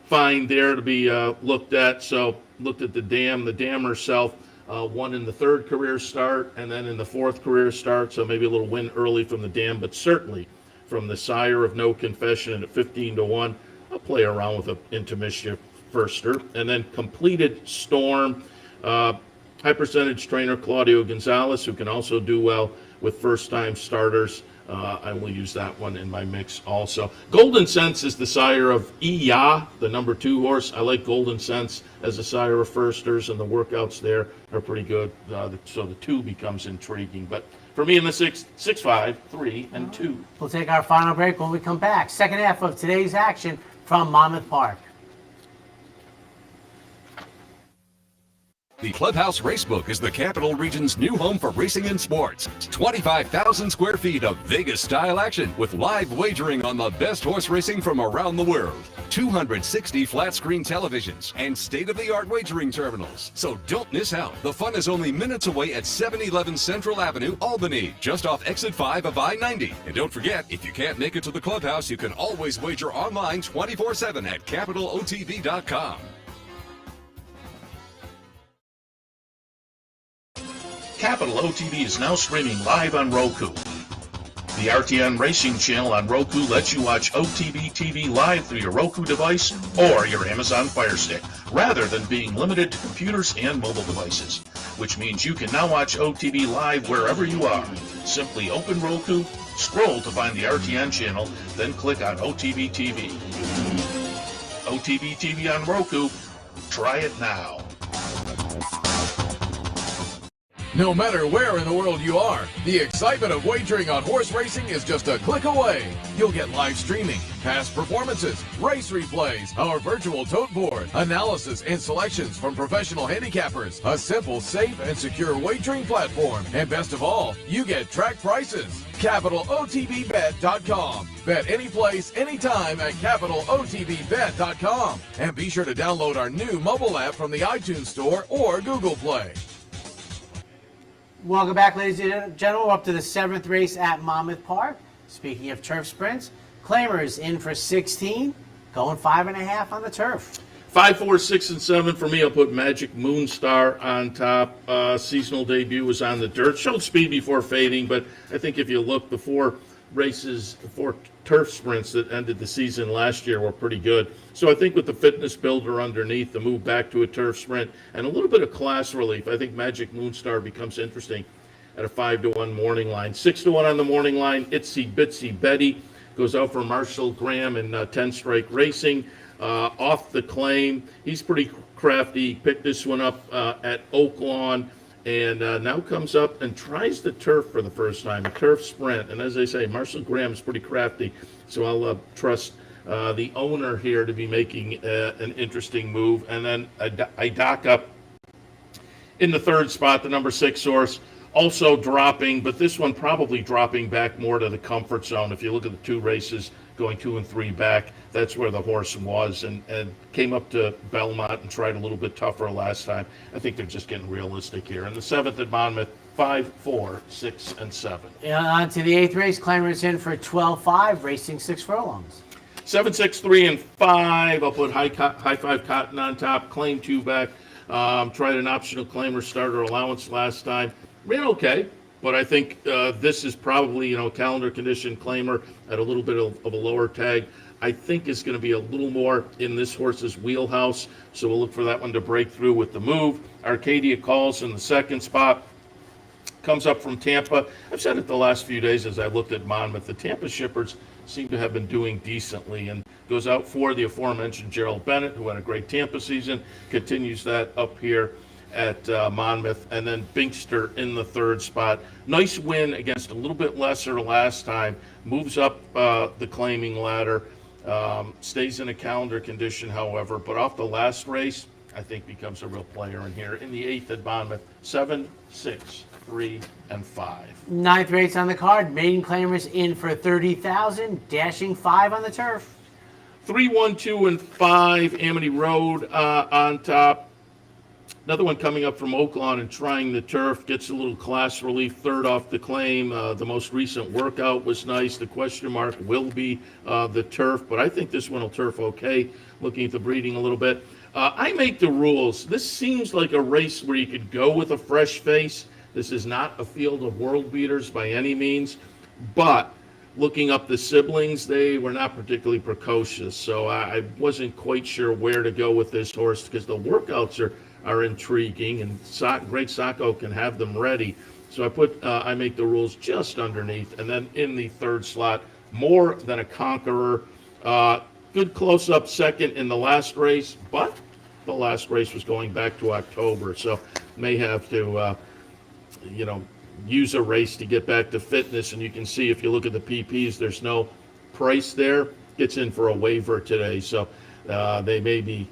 find there to be looked at. So looked at the dam herself. Won in the 3rd career start and then in the 4th career start, so maybe a little win early from the dam, but certainly from the sire of No Confession and at 15-1, I'll play around with a Into Mischief firster. And then Completed Storm, high percentage trainer Claudio Gonzalez, who can also do well with first-time starters. I will use that one in my mix also. Golden Sense is the sire of Iya, the number 2 horse. I like Golden Sense as a sire of firsters, and the workouts there are pretty good. So the 2 becomes intriguing. But for me in the 6, 5, 3, and 2. We'll take our final break when we come back. Second half of today's action from Monmouth Park. The Clubhouse Racebook is the Capital Region's new home for racing and sports. 25,000 square feet of Vegas-style action with live wagering on the best horse racing from around the world. 260 flat-screen televisions and state-of-the-art wagering terminals. So don't miss out. The fun is only minutes away at 711 Central Avenue, Albany, just off exit 5 of I-90. And don't forget, if you can't make it to the Clubhouse, you can always wager online 24/7 at capitalotv.com. Capital OTB is now streaming live on Roku. The RTN Racing channel on Roku lets you watch OTB TV live through your Roku device or your Amazon Fire Stick, rather than being limited to computers and mobile devices, which means you can now watch OTB live wherever you are. Simply open Roku, scroll to find the RTN channel, then click on OTB TV. OTB TV on Roku. Try it now. No matter where in the world you are, the excitement of wagering on horse racing is just a click away. You'll get live streaming, past performances, race replays, our virtual tote board, analysis and selections from professional handicappers, a simple, safe, and secure wagering platform, and best of all, you get track prices. CapitalOTBBet.com. Bet any place, anytime at CapitalOTBBet.com. And be sure to download our new mobile app from the iTunes Store or Google Play. Welcome back, ladies and gentlemen. We're up to the 7th race at Monmouth Park. Speaking of turf sprints, Claimers in for 16. going 5.5 on the turf. 5, 4, 6, and 7 for me. I'll put Magic Moonstar on top. Seasonal debut was on the dirt. Showed speed before fading, but I think if you look, the 4 turf sprints that ended the season last year were pretty good. So I think with the fitness builder underneath, the move back to a turf sprint, and a little bit of class relief, I think Magic Moonstar becomes interesting at a 5-1 morning line. 6-1 on the morning line. Itsy Bitsy Betty goes out for Marshall Graham in 10 Strike Racing. Off the claim, he's pretty crafty. He picked this one up at Oaklawn, and now comes up and tries the turf for the first time, a turf sprint. And as I say, Marshall Graham is pretty crafty, so I'll trust the owner here to be making an interesting move. And then I dock up in the third spot, the number 6 horse, also dropping, but this one probably dropping back more to the comfort zone. If you look at the 2 races going 2 and 3 back, that's where the horse was, and came up to Belmont and tried a little bit tougher last time. I think they're just getting realistic here. And the 7th at Monmouth, 5, 4, 6, and 7. On to the 8th race. Claimers in for 12-5, racing 6 furlongs. 7, 6, 3, and 5. I'll put high 5 Cotton on top, claim 2 back. Tried an optional claimer starter allowance last time. Ran okay, but I think this is probably, calendar condition claimer at a little bit of a lower tag. I think is going to be a little more in this horse's wheelhouse, so we'll look for that one to break through with the move. Arcadia Calls in the 2nd spot. Comes up from Tampa. I've said it the last few days as I looked at Monmouth. The Tampa shippers seem to have been doing decently, and goes out for the aforementioned Gerald Bennett, who had a great Tampa season, continues that up here at Monmouth. And then Binkster in the 3rd spot. Nice win against a little bit lesser last time. Moves up the claiming ladder. Stays in a calendar condition, however, but off the last race, I think becomes a real player in here. In the 8th at Monmouth, 7, 6, 3, and 5. 9th race on the card. Maiden claimers in for 30,000, dashing 5 on the turf. 3, 1, 2, and 5. Amity Road on top. Another one coming up from Oaklawn and trying the turf. Gets a little class relief, 3rd off the claim. The most recent workout was nice. The question mark will be the turf, but I think this one will turf okay. Looking at the breeding a little bit. I make the rules. This seems like a race where you could go with a fresh face. This is not a field of world beaters by any means, but looking up the siblings, they were not particularly precocious, so I wasn't quite sure where to go with this horse because the workouts are intriguing, and Great Sacco can have them ready. So I make the rules just underneath, and then in the 3rd slot, More Than a Conqueror. Good close-up 2nd in the last race, but the last race was going back to October, so may have to, use a race to get back to fitness. And you can see if you look at the PPs, there's no price there. Gets in for a waiver today, so they may be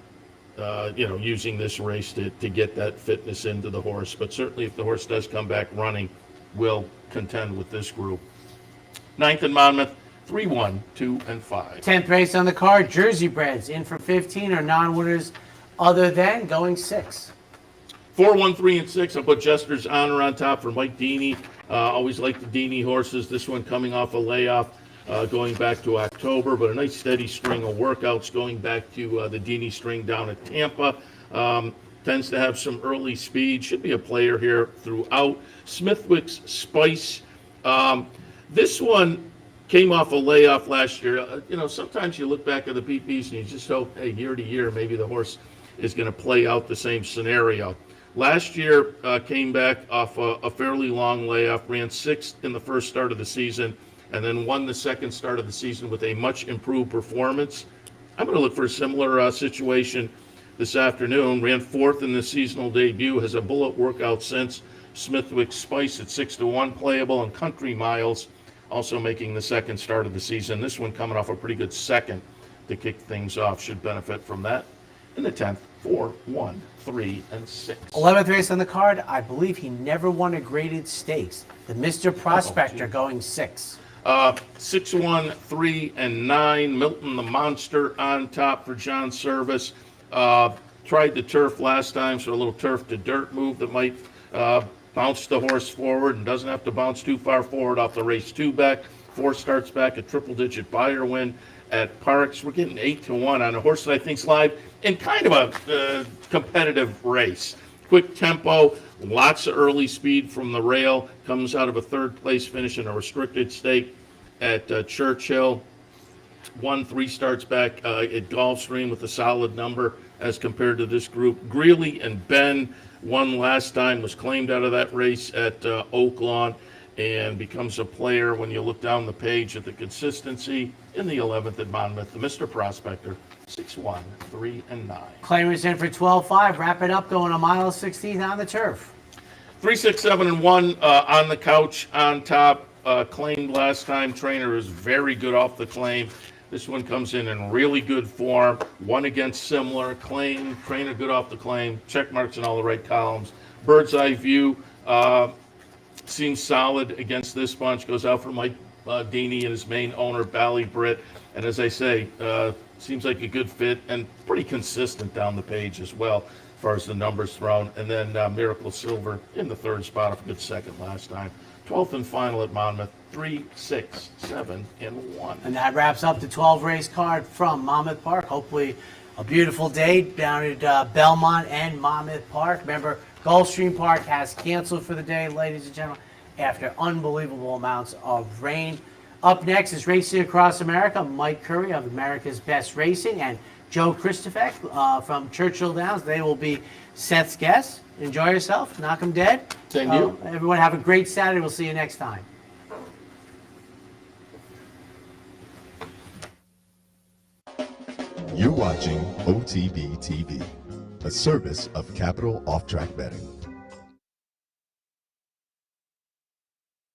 using this race to get that fitness into the horse. But certainly if the horse does come back running, will contend with this group. 9th in Monmouth, 3, 1, 2, and 5. 10th race on the card. Jersey Breds in for 15 are non-winners other than going 6. 4, 1, 3, and 6. I'll put Jester's Honor on top for Mike Deeney. Always like the Deeney horses. This one coming off a layoff going back to October, but a nice steady string of workouts going back to the Deeney string down at Tampa. Tends to have some early speed. Should be a player here throughout. Smithwick's Spice. This one came off a layoff last year. Sometimes you look back at the PPs and you just hope, hey, year to year, maybe the horse is going to play out the same scenario. Last year came back off a fairly long layoff, ran 6th in the first start of the season, and then won the 2nd start of the season with a much improved performance. I'm going to look for a similar situation this afternoon. Ran 4th in the seasonal debut, has a bullet workout since. Smithwick Spice at 6-1 playable, and Country Miles also making the 2nd start of the season. This one coming off a pretty good 2nd to kick things off. Should benefit from that. In the 10th, 4, 1, 3, and 6. 11th race on the card. I believe he never won a graded stakes. The Mr. Prospector going 6. 6, 1, 3, and 9. Milton the Monster on top for John Service. Tried the turf last time, so a little turf to dirt move that might bounce the horse forward and doesn't have to bounce too far forward off the race 2 back. 4 starts back, a triple-digit buyer win. at Parks. We're getting 8-1 on a horse that I think's live in kind of a competitive race. Quick tempo, lots of early speed from the rail. Comes out of a third place finish in a restricted stake at Churchill. Won 3 starts back at Gulfstream with a solid number as compared to this group. Greeley and Ben won last time, was claimed out of that race at Oaklawn, and becomes a player when you look down the page at the consistency in the 11th at Monmouth. The Mr. Prospector, 6-1, 3-9. Claimers in for 12-5, wrapping up, going a mile 16 on the turf. 3, 6, 7, and 1 on the couch on top. Claimed last time. Trainer is very good off the claim. This one comes in really good form. One against similar. Claim, trainer good off the claim. Check marks in all the right columns. Bird's eye view seems solid against this bunch. Goes out for Mike Deeney and his main owner, Bally Britt. And as I say, seems like a good fit and pretty consistent down the page as well as far as the numbers thrown. And then Miracle Silver in the third spot, a good second last time. 12th and final at Monmouth, 3, 6, 7, and 1. And that wraps up the 12 race card from Monmouth Park. Hopefully a beautiful day down at Belmont and Monmouth Park. Remember, Gulfstream Park has canceled for the day, ladies and gentlemen, after unbelievable amounts of rain. Up next is Racing Across America. Mike Curry of America's Best Racing and Joe Christofek from Churchill Downs. They will be Seth's guests. Enjoy yourself. Knock 'em dead. Same to you. Everyone have a great Saturday. We'll see you next time. You're watching OTB TV, a service of Capital Off Track Betting.